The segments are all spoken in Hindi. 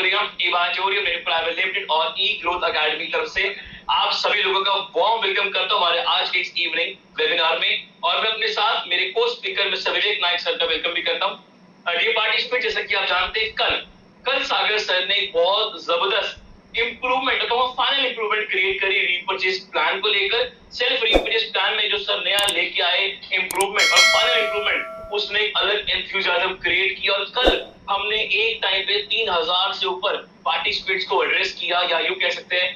इबाचोरियम मेरे प्राइवेट लिमिटेड और ई ग्रोथ अकेडमी तरफ से आप सभी लोगों का वार्म वेलकम करता हूं हमारे आज के इस इवनिंग वेबिनार में। और मैं अपने साथ मेरे को स्पीकर मिस्टर विवेक नायक सर का वेलकम भी करता हूं। डियर पार्टिसिपेंट, जैसा कि आप जानते हैं कल सागर सर ने बहुत जबरदस्त इंप्रूवमेंट अथवा फाइनल इंप्रूवमेंट क्रिएट करी रीपर्चेज प्लान को लेकर। सेल्फ रीपर्चेज प्लान में जो सर नया लेके आए इंप्रूवमेंट और फाइनल इंप्रूवमेंट, उसने एक अलग एंथुसियाज्म क्रिएट किया। और कल हमने एक टाइम पे 3000 से ऊपर पार्टिसिपेंट्स को एड्रेस किया, या यूं कह सकते हैं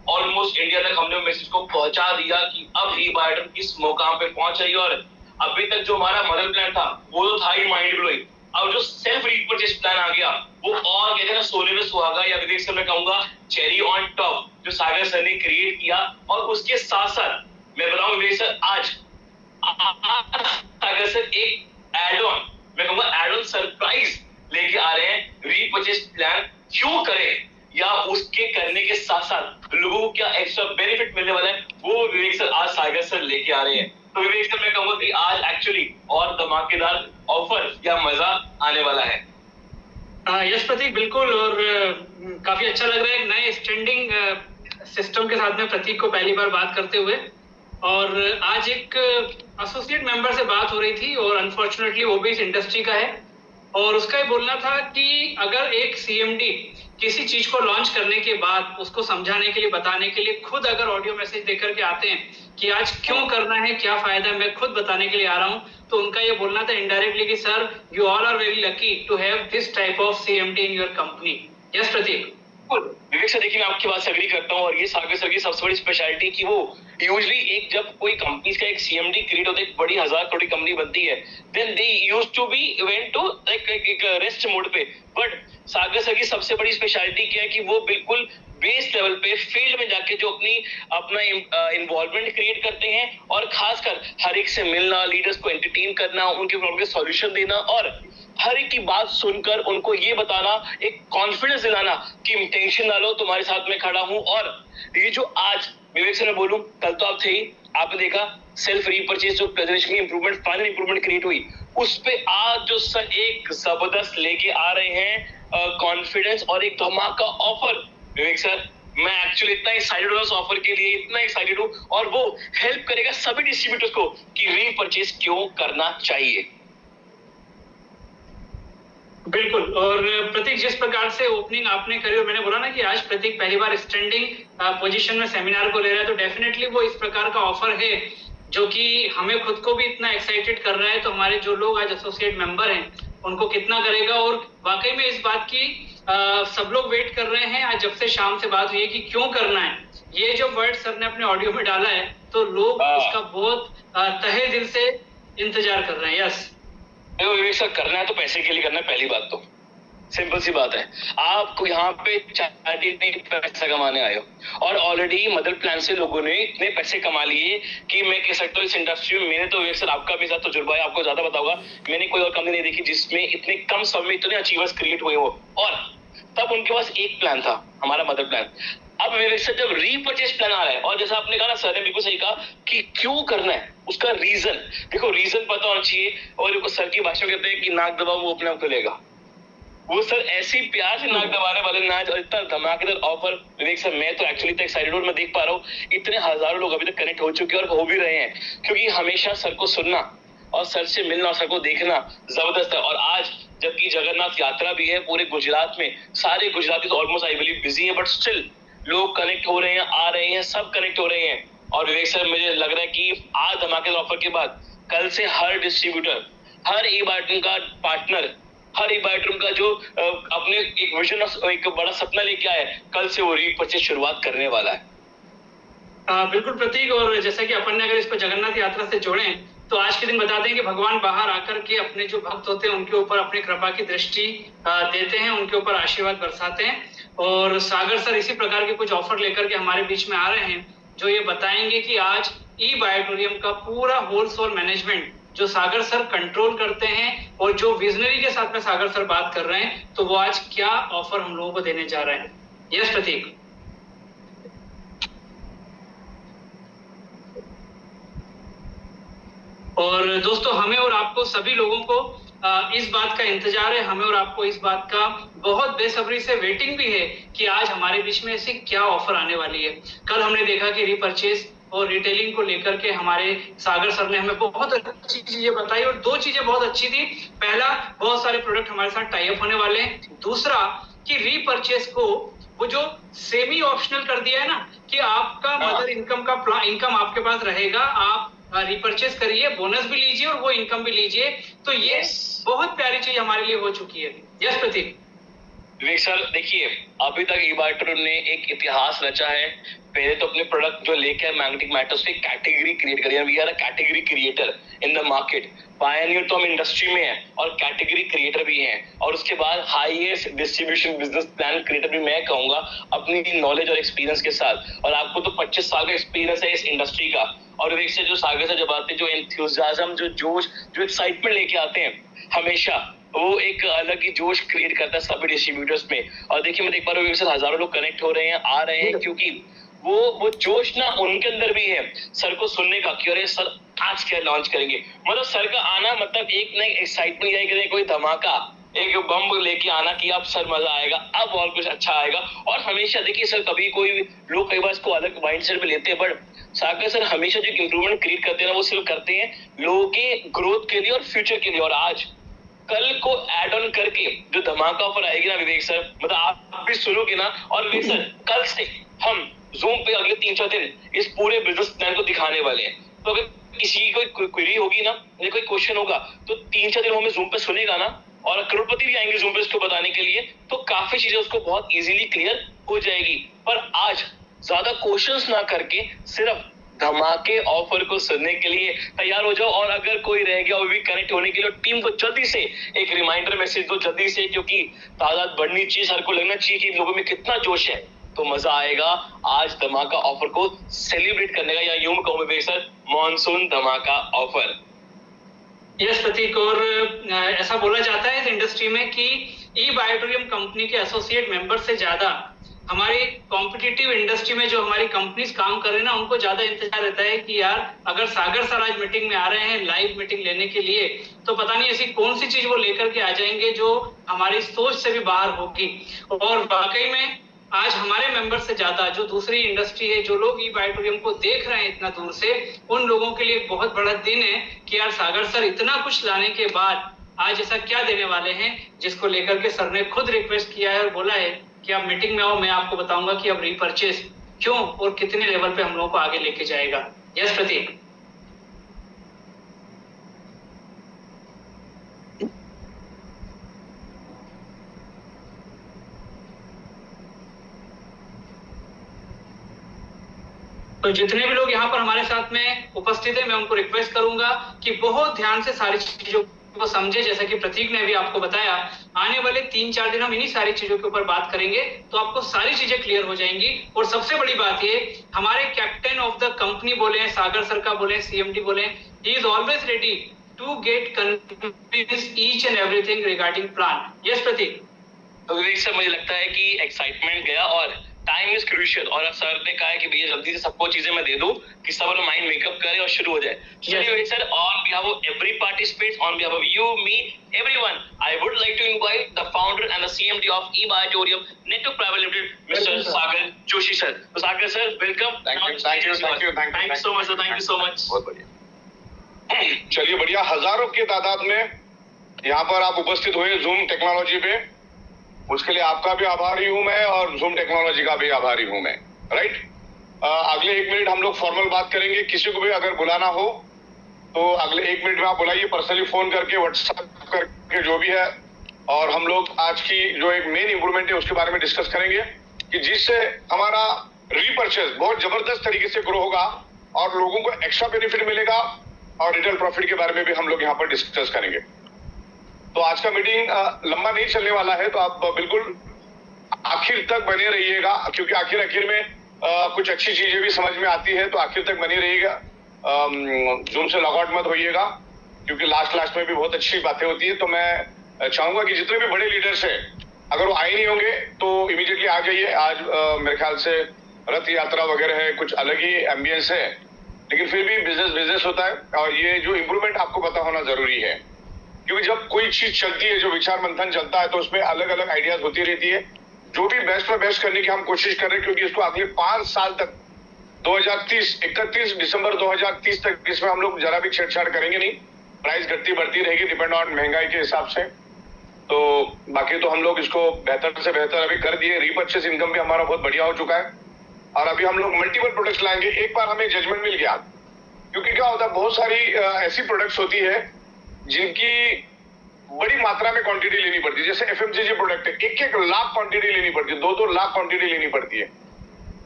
ऑलमोस्ट इंडिया तक हमने मैसेज को पहुंचा दिया कि अब ई-बायोडर्म किस मुकाम पे पहुंच रही है। और अभी तक जो हमारा मदर प्लान था वो तो था ही माइंड ब्लोइंग, अब जो सेल्फ रीपर्चेज प्लान आ गया वो और कहते हैं ना सोने पे सुहागा, या विवेक सर मैं कहूंगा चेरी ऑन टॉप जो सागर सर ने क्रिएट किया। और उसके साथ साथ मैं बताऊं विवेक सर, आज सागर सर एक एड ऑन, मैं कहूंगा एड ऑन सरप्राइज लेके आ रहे हैं। रीपर्चेज प्लान क्यों करें या उसके करने के साथ साथ लोगों को क्या एक्स्ट्रा बेनिफिट मिलने वाला है, वो विवेक सर आज सागर सर लेके आ रहे हैं। तो विवेक सर मैं कहूंगा कि आज एक्चुअली और धमाकेदार ऑफर या मजा आने वाला है। यस प्रतीक, बिल्कुल। और काफी अच्छा लग रहा है नए स्टैंडिंग सिस्टम के साथ में प्रतीक को पहली बार बात करते हुए। और आज एक एसोसिएट मेंबर से बात हो रही थी और अनफॉर्चुनेटली वो भी इस इंडस्ट्री का है, और उसका ये बोलना था कि अगर एक सीएमडी किसी चीज को लॉन्च करने के बाद उसको समझाने के लिए, बताने के लिए खुद अगर ऑडियो मैसेज देकर के आते हैं कि आज क्यों करना है, क्या फायदा है, मैं खुद बताने के लिए आ रहा हूं, तो उनका ये बोलना था इनडायरेक्टली कि sir you all are very lucky to have this type of CMD in your company. Yes Prateek. Vivek sir देखिए, मैं आपकी बात से एग्री करता हूं, और ये सागर सर की सबसे बड़ी स्पेशलिटी कि वो यूजुअली एक जब कोई कंपनी का एक सीएमडी क्रिएट होता है, एक बड़ी 1000 करोड़ कंपनी बनती है, then they used to be went to एक रेस्ट मोड पे। बट सागर सर की सबसे बड़ी स्पेशलिटी क्या है कि वो बिल्कुल बेस लेवल पे फील्ड में जाके जो अपना इन्वॉल्वमेंट क्रिएट करते हैं, और खासकर हर एक से मिलना, लीडर्स को एंटरटेन करना, उनके प्रॉब्लम के सॉल्यूशन देना, और हर एक की बात सुनकर उनको ये बताना, एक कॉन्फिडेंस दिलाना कि टेंशन ना लो, तुम्हारे साथ में खड़ा हूं। और ये जो आज विवेक सर मैं बोलूं, कल तो आप थे ही, आपने देखा सेल्फ रीपर्चेज जो प्रेजेंटेशन की इंप्रूवमेंट, फाइनल इंप्रूवमेंट क्रिएट हुई, उस पे आज जो सर एक जबरदस्त लेके आ रहे हैं कॉन्फिडेंस और एक धमाका ऑफर। विवेक सर मैं एक्चुअली इतना एक्साइटेड हूं उस ऑफर के लिए, इतना एक्साइटेड हूं, और वो हेल्प करेगा सभी डिस्ट्रीब्यूटर्स को कि रीपर्चेज क्यों करना चाहिए। बिल्कुल। और प्रतीक, जिस प्रकार से ओपनिंग आपने करी, और मैंने बोला ना कि आज प्रतीक पहली बार स्टैंडिंग पोजीशन में सेमिनार को ले रहा है, तो डेफिनेटली वो इस प्रकार का ऑफर है जो कि हमें खुद को भी इतना एक्साइटेड कर रहा है, तो हमारे जो लोग आज एसोसिएट मेंबर हैं उनको कितना करेगा। और वाकई में इस बात की सब लोग वेट कर रहे हैं। आज जब से शाम से बात हुई है कि क्यों करना है, ये जो वर्ड सर ने अपने ऑडियो में डाला है, तो लोग उसका बहुत तहे दिल से इंतजार कर रहे हैं। यस विवेक सर, करना है तो पैसे के लिए करना है, पहली बात तो सिंपल सी बात है। आपको यहाँ पे पैसा कमाने आए हो, और ऑलरेडी मदर प्लान से लोगों ने इतने पैसे कमा लिए कि मैं कह सकता हूँ इस इंडस्ट्री में, मैंने तो विवेक सर आपका भी ज्यादा तजुर्बा है, आपको ज्यादा पता होगा, मैंने कोई और कंपनी नहीं देखी जिसमें इतने कम समय में इतने अचीवर्स क्रिएट हुए हो। और तब उनके पास एक प्लान था, हमारा मदर प्लान। अब विवेक सर जब रीपर्चेज प्लान आ रहा है, और जैसा आपने कहा ना, सर ने बिल्कुल सही कहा कि क्यों करना है, उसका रीजन देखो, रीजन पता होना चाहिए। और सर की भाषा में कहते हैं कि नाक दबाओ वो अपने आप खुलेगा, वो सर ऐसी प्यार से नाक दबाने वाले नाच, और इतना धमाकेदार ऑफर। विवेक सर मैं तो एक्चुअली इतना एक्साइटेड हूं, मैं देख पा रहा हूँ इतने हजारों लोग अभी तक कनेक्ट हो चुके हैं और हो भी रहे हैं, क्योंकि हमेशा सर को सुनना और सर से मिलना और सर को देखना जबरदस्त है। और आज जबकि जगन्नाथ यात्रा भी है पूरे गुजरात में, सारे गुजराती तो ऑलमोस्ट आई बिलीव बिजी है, बट स्टिल लोग कनेक्ट हो रहे हैं, आ रहे हैं, सब कनेक्ट हो रहे हैं। और विवेक सर मुझे लग रहा है कि आज धमाकेदार ऑफर के बाद कल से हर डिस्ट्रीब्यूटर, हर ई-बायोडर्म का पार्टनर, हर ई-बायोडर्म का जो अपने एक विजन, एक बड़ा सपना लेके आया है, कल से वो रीपर्चेज शुरुआत करने वाला है। बिल्कुल प्रतीक। और जैसा कि अपन ने अगर इसको जगन्नाथ यात्रा से जोड़ें, तो आज के दिन बता दें कि भगवान बाहर आकर के अपने जो भक्त होते हैं उनके ऊपर अपनी कृपा की दृष्टि देते हैं, उनके ऊपर आशीर्वाद बरसाते हैं। और सागर सर इसी प्रकार के कुछ ऑफर लेकर के हमारे बीच में आ रहे हैं, जो ये बताएंगे कि आज ई-बायोटोरियम का पूरा होल सोल मैनेजमेंट जो सागर सर कंट्रोल करते हैं, और जो विजनरी के साथ में सागर सर बात कर रहे हैं, तो वो आज क्या ऑफर हम लोगों को देने जा रहे हैं। यस प्रतीक। और दोस्तों, हमें और आपको सभी लोगों को इस बात का इंतजार है हमें और आपको, इस बात का बहुत बेसब्री से वेटिंग भी है कि आज हमारे बीच में ऐसी क्या ऑफर आने वाली है। कल हमने देखा कि रीपर्चेज और रिटेलिंग को लेकर के हमारे सागर सर ने हमें बहुत अच्छी चीजें बताई और दो चीजें बहुत अच्छी थी। पहला, बहुत सारे प्रोडक्ट हमारे साथ टाई अप होने वाले हैं। दूसरा कि रीपर्चेज को वो जो सेमी ऑप्शनल कर दिया है ना, कि आपका मदर इनकम का इनकम आपके पास रहेगा, आप रिपर्चेज करिए, बोनस भी लीजिए और वो इनकम भी लीजिए। तो ये बहुत प्यारी चीज हमारे लिए हो चुकी है। यस प्रतीक। विवेक सर देखिए, अभी तक ई-बाइटोरियम ने एक इतिहास रचा है। पहले तो अपने प्रोडक्ट जो लेके मैग्नेटिक मैटर्स पे कैटेगरी क्रिएट करी, we are a category creator in the market. Pioneer तो हम इंडस्ट्री में है और कैटेगरी क्रिएटर भी हैं। और उसके बाद highest distribution business plan creator भी मैं कहूंगा, अपनी नॉलेज और एक्सपीरियंस के साथ। और आपको तो 25 साल का एक्सपीरियंस है इस इंडस्ट्री का। और विवेक से जो सागर से जब आते हैं, जो एंथुसियाज्म, जो जोश, जो एक्साइटमेंट लेके आते हैं, हमेशा वो एक अलग ही जोश क्रिएट करता है सभी डिस्ट्रीब्यूटर्स में। और देखिए, मैं देख पा रहा हूँ सर, हजारों लोग कनेक्ट हो रहे हैं, आ रहे हैं, क्योंकि वो जोश ना उनके अंदर भी है सर को सुनने का कि अरे सर आज क्या लॉन्च करेंगे। मतलब सर का आना मतलब एक ना एक्साइटमेंट यही करें, कोई धमाका, एक बम लेके आना कि अब सर मजा आएगा, अब और कुछ अच्छा आएगा। और हमेशा देखिए सर, कभी कोई लोग कई बार इसको अलग माइंडसेट में लेते हैं, बट सागर सर हमेशा जो इंप्रूवमेंट क्रिएट करते हैं ना, वो सिर्फ करते हैं लोगों के ग्रोथ के लिए और फ्यूचर के लिए। और आज कल को एड ऑन करके जो धमाका ऑफर आएगी ना विवेक सर, मतलब आप भी सुनोगे ना। और विवेक सर, कल से हम जूम पे अगले 3-4 दिन इस पूरे बिजनेस प्लान को दिखाने वाले हैं। तो अगर किसी की कोई क्वेरी होगी ना या कोई क्वेश्चन होगा, तो 3-4 दिन हमें जूम पे सुनेगा ना, और करोड़पति भी आएंगे जूम पे इसको बताने के लिए, तो काफी चीजें उसको बहुत इजीली क्लियर हो जाएगी। पर आज ज्यादा क्वेश्चंस ना करके सिर्फ धमाके ऑफर को सुनने के लिए तैयार हो जाओ। और अगर कोई रह गया वो भी कनेक्ट होने के लिए, टीम को जल्दी से एक रिमाइंडर मैसेज दो, जल्दी से, क्योंकि तादाद बढ़नी चाहिए, हर को लगना चाहिए कि लोगों में कितना जोश है। तो मजा आएगा आज धमाका ऑफर को सेलिब्रेट करने का, या यूं कहूं मैं सर, मॉनसून धमाका ऑफर। यस प्रतीक, और ऐसा बोला जाता है इस इंडस्ट्री में कि ई-बाइटोरियम कंपनी के एसोसिएट मेंबर से ज्यादा हमारी कॉम्पिटिटिव इंडस्ट्री में जो हमारी कंपनीज काम कर रहे हैं ना, उनको ज्यादा इंतजार रहता है कि यार अगर सागर सर आज मीटिंग में आ रहे हैं लाइव मीटिंग लेने के लिए, तो पता नहीं ऐसी कौन सी चीज वो लेकर के आ जाएंगे जो हमारी सोच से भी बाहर होगी। और वाकई में आज हमारे मेंबर से ज्यादा जो दूसरी इंडस्ट्री है, जो लोग ई-बाइटोरियम को देख रहे हैं इतना दूर से, उन लोगों के लिए बहुत बड़ा दिन है कि यार सागर सर इतना कुछ लाने के बाद आज ऐसा क्या देने वाले हैं, जिसको लेकर के सर ने खुद रिक्वेस्ट किया है और बोला है कि आप मीटिंग में आओ, मैं आपको बताऊंगा कि अब रीपर्चेज क्यों और कितने लेवल पे हम लोगों को आगे लेके जाएगा। यस प्रतीक। तो जितने भी लोग यहाँ पर हमारे साथ में उपस्थित है, मैं उनको रिक्वेस्ट करूंगा कि बहुत ध्यान से सारी चीजों को समझे। जैसा कि प्रतीक ने भी आपको बताया, आने वाले 3-4 दिन हम इन्हीं सारी चीजों के ऊपर बात करेंगे, तो आपको सारी चीजें क्लियर हो जाएंगी। और सबसे बड़ी बात ये, हमारे कैप्टन ऑफ द कंपनी बोले, सागर सर का बोले, सीएमडी बोले, he is always ready to get convince each and everything regarding plan. Yes Prateek. तो विवेक सर, मुझे लगता है कि एक्साइटमेंट गया और टाइम इज क्रूशियल, और सर ने कहा है कि भैया जल्दी से सबको चीजें मैं दे दूं कि सब अपना माइंड मेकअप करे और शुरू हो जाए। चलिए sir, on behalf of every participant, on behalf of you, me, everyone, I would like to invite the founder and the CMD of eBytorium network private limited, mister Sagar Joshi sir. तो Sagar sir, welcome. Thank you so much sir, thank you so much. बहुत बढ़िया। चलिए, बढ़िया, हजारों की तादाद में यहाँ पर आप उपस्थित हुए जूम टेक्नोलॉजी पे, उसके लिए आपका भी आभारी हूं मैं और जूम टेक्नोलॉजी का भी आभारी हूं मैं। राइट, अगले 1 मिनट हम लोग फॉर्मल बात करेंगे। किसी को भी अगर बुलाना हो तो अगले 1 मिनट में आप बुलाइए, पर्सनली फोन करके, व्हाट्सएप करके, जो भी है। और हम लोग आज की जो एक मेन इंप्रूवमेंट है उसके बारे में डिस्कस करेंगे कि जिससे हमारा रीपर्चेज बहुत जबरदस्त तरीके से ग्रो होगा और लोगों को एक्स्ट्रा बेनिफिट मिलेगा, और रिटेल प्रॉफिट के बारे में भी हम लोग यहाँ पर डिस्कस करेंगे। तो आज का मीटिंग लंबा नहीं चलने वाला है, तो आप बिल्कुल आखिर तक बने रहिएगा, क्योंकि आखिर में कुछ अच्छी चीजें भी समझ में आती है, तो आखिर तक बने रहिएगा। जूम से लॉग आउट मत होइएगा, क्योंकि लास्ट में भी बहुत अच्छी बातें होती है। तो मैं चाहूंगा कि जितने भी बड़े लीडर्स हैं, अगर वो आए नहीं होंगे तो इमीडिएटली आ जाइए। आज मेरे ख्याल से रथ यात्रा वगैरह है, कुछ अलग ही एम्बियंस है, लेकिन फिर भी बिजनेस होता है, और ये जो इम्प्रूवमेंट आपको पता होना जरूरी है। क्योंकि जब कोई चीज चलती है, जो विचार मंथन चलता है, तो उसमें अलग अलग आइडियाज होती रहती है। जो भी बेस्ट में बेस्ट करने की हम कोशिश कर रहे हैं, क्योंकि इसको अगले 5 साल तक 31 दिसंबर 2030 तक इसमें हम लोग जरा भी छेड़छाड़ करेंगे नहीं। प्राइस घटती बढ़ती रहेगी डिपेंड ऑन महंगाई के हिसाब से। तो बाकी तो हम लोग इसको बेहतर से बेहतर अभी कर दिए। रीपर्चेस इनकम भी हमारा बहुत बढ़िया हो चुका है और अभी हम लोग मल्टीपल प्रोडक्ट्स लाएंगे। एक बार हमें जजमेंट मिल गया, क्योंकि क्या होता है, बहुत सारी ऐसी प्रोडक्ट्स होती है जिनकी बड़ी मात्रा में क्वांटिटी लेनी पड़ती है। जैसे एफएमसीजी प्रोडक्ट है, 1-1 लाख क्वांटिटी लेनी पड़ती है, 2-2 लाख क्वांटिटी लेनी पड़ती है।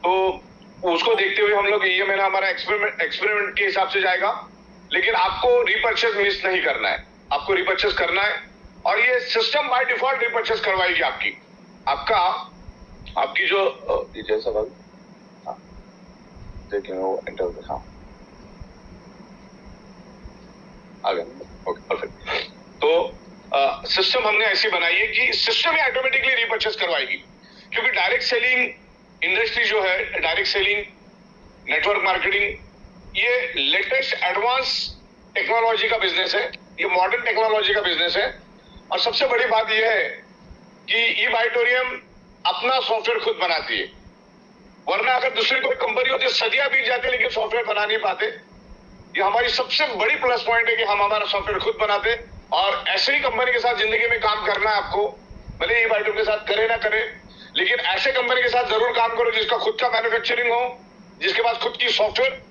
तो उसको देखते हुए हम लोग ये महीना हमारा एक्सपेरिमेंट के हिसाब से जाएगा। लेकिन आपको रीपर्चेस मिस नहीं करना है, आपको रीपर्चेस करना है और ये सिस्टम बाय डिफॉल्ट रीपर्चेस करवाएगी आपकी जो जैसा देखें वो एंटर। हाँ आ गया, ओके परफेक्ट। तो सिस्टम हमने ऐसी बनाई है कि सिस्टम ही ऑटोमेटिकली रीपर्चेस करवाएगी, क्योंकि डायरेक्ट सेलिंग इंडस्ट्री जो है, डायरेक्ट सेलिंग, नेटवर्क मार्केटिंग, ये लेटेस्ट एडवांस टेक्नोलॉजी का बिजनेस है, ये मॉडर्न टेक्नोलॉजी का बिजनेस है। और सबसे बड़ी बात यह है कि ई-बाइटोरियम अपना सॉफ्टवेयर खुद बनाती है, वरना अगर दूसरी कोई कंपनी होती है सदियां बीत जाती लेकिन सॉफ्टवेयर बना नहीं पाते। ये हमारी सबसे बड़ी प्लस पॉइंट है कि हम हमारा सॉफ्टवेयर खुद बनाते। और ऐसे ही कंपनी के साथ जिंदगी में काम करना है आपको, भले ही बाइटो के साथ करे ना करे, लेकिन ऐसे कंपनी के साथ जरूर काम करो जिसका खुद का मैन्युफैक्चरिंग हो, जिसके पास खुद की सॉफ्टवेयर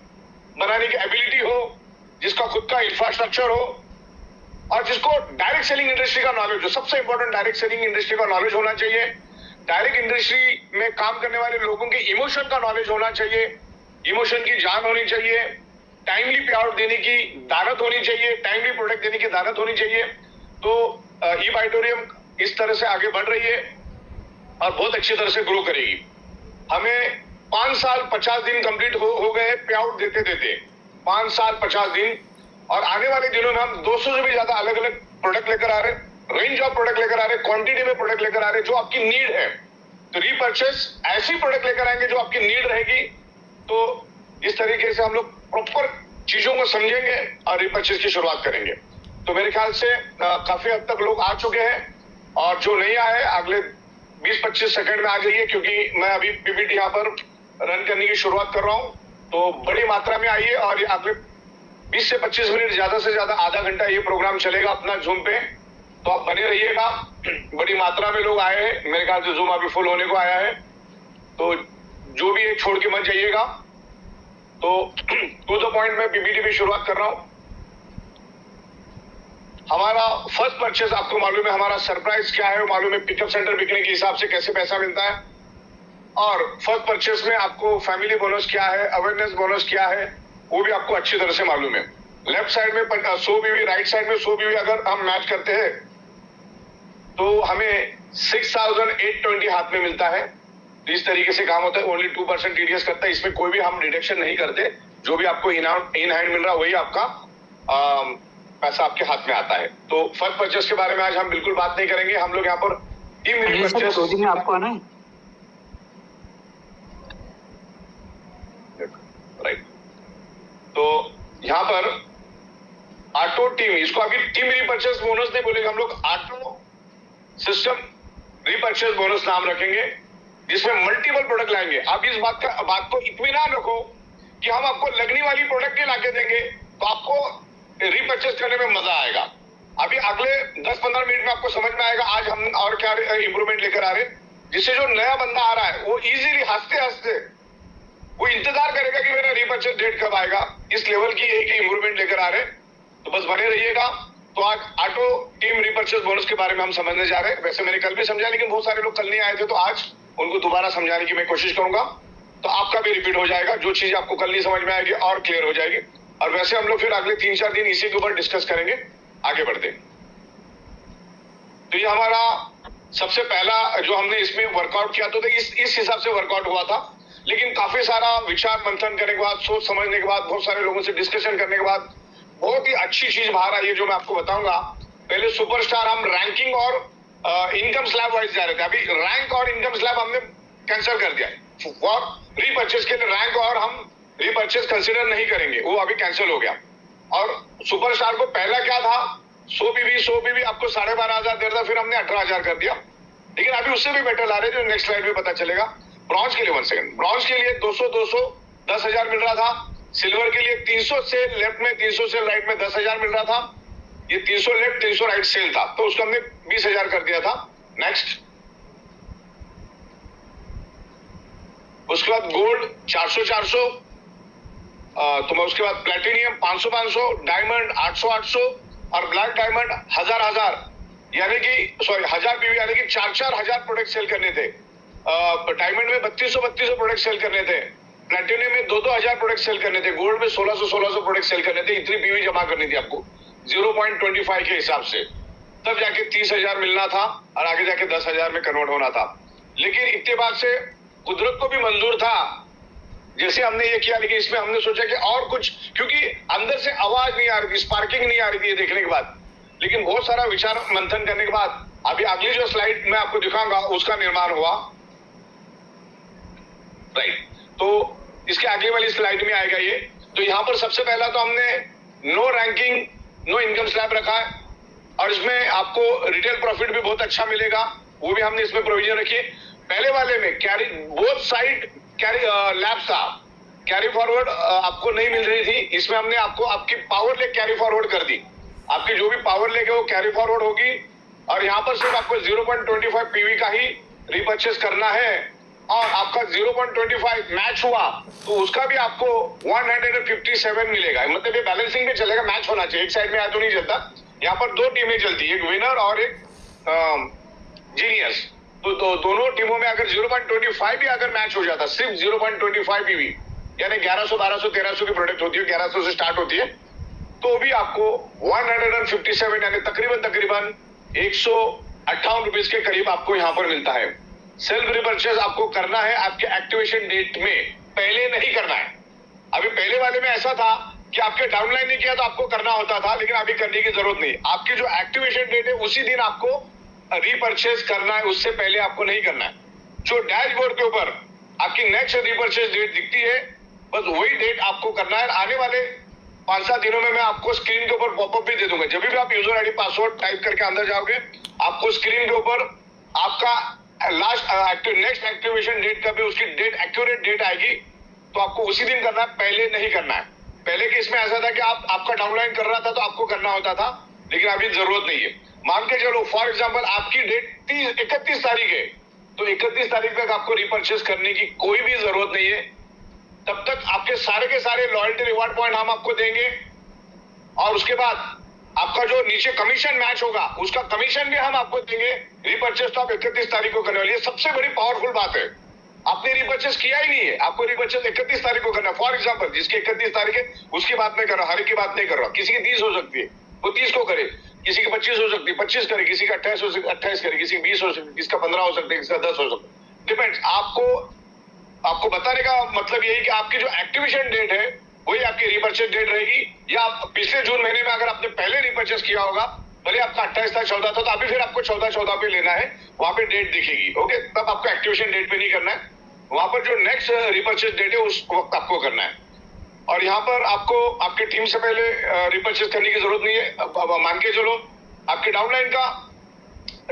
बनाने की एबिलिटी हो, जिसका खुद का इंफ्रास्ट्रक्चर हो और जिसको डायरेक्ट सेलिंग इंडस्ट्री का नॉलेज हो। सबसे इंपॉर्टेंट डायरेक्ट सेलिंग इंडस्ट्री का नॉलेज होना चाहिए। डायरेक्ट इंडस्ट्री में काम करने वाले लोगों के इमोशन का नॉलेज होना चाहिए, इमोशन की जान होनी चाहिए, टाइमली पे आउट देने की दानत होनी चाहिए, टाइमली प्रोडक्ट देने की दानत होनी चाहिए। तो ई-बाइटोरियम इस तरह से आगे बढ़ रही है और बहुत अच्छी तरह से ग्रो करेगी। हमें 5 साल 50 दिन कंप्लीट हो गए पे आउट देते देते, 5 साल 50 दिन। और आने वाले दिनों में हम 200 से भी ज्यादा अलग अलग प्रोडक्ट लेकर आ रहे हैं, रेंज ऑफ प्रोडक्ट लेकर आ रहे हैं, क्वांटिटी में प्रोडक्ट लेकर आ रहे हैं जो आपकी नीड है। तो रीपर्चेस ऐसी प्रोडक्ट लेकर आएंगे जो आपकी नीड रहेगी। तो इस तरीके से हम लोग प्रॉपर चीजों को समझेंगे और रीपर्चेस की शुरुआत करेंगे। तो मेरे ख्याल से काफी हद तक लोग आ चुके हैं और जो नहीं आए अगले 20-25 सेकंड में आ जाइए, क्योंकि मैं अभी पीपीटी यहाँ पर रन करने की शुरुआत कर रहा हूँ। तो बड़ी मात्रा में आइए और अगले 20 से 25 मिनट, ज्यादा से ज्यादा आधा घंटा ये प्रोग्राम चलेगा अपना जूम पे। तो आप बने रहिएगा। बड़ी मात्रा में लोग आए हैं, मेरे ख्याल से जूम अभी फुल होने को आया है। तो जो भी है छोड़ के मत जाइएगा। तो टू द पॉइंट में पीपीटी पे शुरुआत कर रहा हूं। हमारा फर्स्ट परचेज आपको मालूम है, हमारा सरप्राइज क्या है मालूम है, पिकअप सेंटर बिकने के हिसाब से कैसे पैसा मिलता है। और फर्स्ट परचेज में आपको फैमिली बोनस क्या है, अवेयरनेस बोनस क्या है, वो भी आपको अच्छी तरह से मालूम है। लेफ्ट साइड में 100 बीवी, राइट साइड में 100 बीवी अगर हम मैच करते हैं तो हमें 6,820 हाथ में मिलता है। तो इस तरीके से काम होता है। ओनली 2% टीडीएस करता है, इसमें कोई भी हम डिडक्शन नहीं करते। जो भी आपको इन हैंड मिल रहा है वही आपका पैसा आपके हाथ में आता है। तो फर्स्ट परचेस के बारे में आज हम बिल्कुल बात नहीं करेंगे। हम लोग यहाँ पर में आपको आना है, राइट। तो यहाँ पर ऑटो टीम, इसको अभी टीम रीपर्चेस बोनस नहीं बोलेंगे हम लोग, ऑटो सिस्टम रीपर्चेस बोनस नाम रखेंगे, जिसमें मल्टीपल प्रोडक्ट लाएंगे। आप इस बात को इत्मीनान रखो कि हम आपको लगने वाली प्रोडक्ट के लाके देंगे तो आपको रीपर्चेस करने में मजा आएगा। अभी अगले 10-15 मिनट में आपको समझ में आएगा आज हम और क्या इंप्रूवमेंट लेकर आ रहे हैं, जिससे जो नया बंदा आ रहा है वो इजीली हंसते हंसते वो इंतजार करेगा कि मेरा रीपर्चेस डेट कब आएगा। इस लेवल की एक इंप्रूवमेंट लेकर आ रहे हैं। तो बस बने रहिएगा। तो आज ऑटो टीम रीपर्चेस बोनस के बारे में हम समझने जा रहे हैं। वैसे मैंने कल भी समझा, लेकिन बहुत सारे लोग कल नहीं आए थे, तो आज उनको दोबारा समझाने की मैं कोशिश करूंगा। तो आपका भी रिपीट हो जाएगा, जो चीज आपको कल नहीं समझ में आएगी और क्लियर हो जाएगी। और वैसे हम लोग फिर अगले 3-4 दिन इसी के ऊपर डिस्कस करेंगे आगे बढ़ते। तो ये हमारा सबसे पहला जो हमने इसमें वर्कआउट किया तो इस हिसाब से वर्कआउट हुआ था। लेकिन काफी सारा विचार मंथन करने के बाद, सोच समझने के बाद, बहुत सारे लोगों से डिस्कशन करने के बाद बहुत ही अच्छी चीज बाहर आई है जो मैं आपको बताऊंगा। पहले सुपरस्टार हम रैंकिंग और इनकम स्लैब वाइज जा रहे थे, अभी रैंक और इनकम स्लैब हमने कैंसिल कर दिया और रीपर्चेस के लिए रैंक और हम रीपर्चेस कंसीडर नहीं करेंगे, वो अभी कैंसिल हो गया। और सुपरस्टार को पहला क्या था, 100 पीवी आपको 12,500 दे रहा था, फिर हमने 18,000 कर दिया, लेकिन अभी उससे भी बेटर ला रहे हैं, जो नेक्स्ट स्लाइड में पता चलेगा। ब्रॉन्ज के लिए 1 सेकंड, ब्रॉन्ज के लिए 200 10,000 मिल रहा था, सिल्वर के लिए 300 से लेफ्ट में 300 से राइट में 10,000 मिल रहा था, ये 300 लेफ्ट 300 राइट सेल था, तो उसको हमने 20,000 कर दिया था। नेक्स्ट, उसके बाद गोल्ड 400 तो उसके बाद प्लेटिनियम 500 डायमंड 800 और ब्लैक डायमंड 1000 यानी कि 1000 पीवी यानी कि 4,000 प्रोडक्ट सेल करने थे। डायमंड में 3200 प्रोडक्ट सेल करने थे, प्लेटिनियम में 2,000 प्रोडक्ट सेल करने थे, गोल्ड में 1600 प्रोडक्ट सेल करने थे। इतनी पीवी जमा करनी थी आपको 0.25 के हिसाब से, तब जाके 30,000 मिलना था और आगे जाके 10,000 में कन्वर्ट होना था। लेकिन इतने बाद से कुदरत को भी मंजूर था जैसे हमने ये किया, लेकिन इसमें हमने सोचा कि और कुछ, क्योंकि अंदर से आवाज नहीं आ रही थी, स्पार्किंग नहीं आ रही थी ये देखने के बाद। लेकिन बहुत सारा विचार मंथन करने के बाद अभी अगली जो स्लाइड मैं आपको दिखाऊंगा उसका निर्माण हुआ। राइट, तो इसके आगे वाली स्लाइड में आएगा ये। तो यहां पर सबसे पहला तो हमने no ranking no income slab रखा है, और इसमें आपको रिटेल प्रॉफिट भी बहुत अच्छा मिलेगा, वो भी हमने इसमें प्रोविजन रखी है। पहले वाले में carry both side carry labs था, कैरी फॉरवर्ड आपको नहीं मिल रही थी, इसमें हमने आपको आपकी पावर लेग कैरी फॉरवर्ड कर दी, आपकी जो भी पावर लेग है वो कैरी फॉरवर्ड होगी, और यहाँ पर सिर्फ आपको 0.25 पीवी का ही रिपर्चेस करना है, और आपका 0.25 मैच हुआ तो उसका भी आपको 157 मिलेगा। मतलब ये बैलेंसिंग में चलेगा, मैच होना चाहिए, एक साइड में तो नहीं चलता। यहाँ पर 2 टीमें चलती है, एक विनर और एक जीनियस, तो दोनों टीमों में अगर 0.25 भी अगर मैच हो जाता, सिर्फ 0.25 पीवी यानी 1100 1200 1300 की प्रोडक्ट होती है, 1100 से स्टार्ट होती है, तो भी आपको 157 यानी तकरीबन 158 रुपीज के करीब आपको यहाँ पर मिलता है। सेल्फ रिपर्चेस आपको करना है आपके एक्टिवेशन डेट में, पहले नहीं करना है। अभी पहले वाले में ऐसा था कि आपके डाउनलाइन नहीं किया तो आपको करना होता था, लेकिन अभी करने की जरूरत नहीं। आपकी जो एक्टिवेशन डेट है उसी दिन आपको रिपर्चेस करना है, उससे पहले आपको नहीं करना है। जो डैशबोर्ड के ऊपर आपकी नेक्स्ट रिपर्चेस डेट दिखती है, बस वही डेट आपको करना है। आने वाले 5-7 दिनों में मैं आपको स्क्रीन के ऊपर पॉपअप भी दे दूंगा, जब भी आप यूजर आईडी पासवर्ड टाइप करके अंदर जाओगे, आपको स्क्रीन के ऊपर आपका लास्ट नेक्स्ट एक्टिवेशन डेट का भी उसकी डेट एक्यूरेट डेट आएगी, तो आपको उसी दिन करना है, पहले नहीं करना है। पहले के इसमें ऐसा था कि आपका डाउनलाइन कर रहा था तो आपको करना होता था, लेकिन अभी जरूरत नहीं है। मान के चलो फॉर एग्जांपल आपकी डेट 31 तारीख है, तो 31 तारीख तक आपको रिपर्चेस करने की कोई भी जरूरत नहीं है। तब तक आपके सारे के सारे लॉयल्टी रिवार्ड पॉइंट हम आपको देंगे, और उसके बाद आपका जो नीचे कमीशन मैच होगा उसका कमीशन भी हम आपको देंगे। रिपर्चेस तो आप 31 तारीख को करने वाली है। सबसे बड़ी पावरफुल बात है, आपने रिपर्चेस किया ही नहीं है, आपको रिपर्चेस 31 तारीख को करना है। फॉर एग्जांपल जिसकी 31 तारीख है उसकी बात नहीं कर रहा, हर एक की बात नहीं कर रहा। किसी की 30 हो सकती है, वो 30 को करे, किसी की 25 हो सकती है 25 करे, किसी का 28 हो सकती है 28 करे, किसी की 20 हो सकती है, किसी का 15 हो सकता है, किसी का 10 हो सकता है, डिपेंड्स। आपको बताने का मतलब यही कि आपकी जो एक्टिवेशन डेट है वही आपकी रिपर्चेस डेट रहेगी। या आप पिछले जून महीने में अगर आपने पहले रिपर्चेस किया होगा, भले आपका 28 था 14 था, तो अभी फिर आपको 14 पे लेना है, वहां पे डेट दिखेगी। ओके, तब आपको एक्टिवेशन डेट पे नहीं करना है, वहां पर जो नेक्स्ट रिपर्चेस डेट है उस वक्त आपको करना है। और यहाँ पर आपको आपके टीम से पहले रिपर्चेस करने की जरूरत नहीं है। अब मान के चलो आपके डाउनलाइन का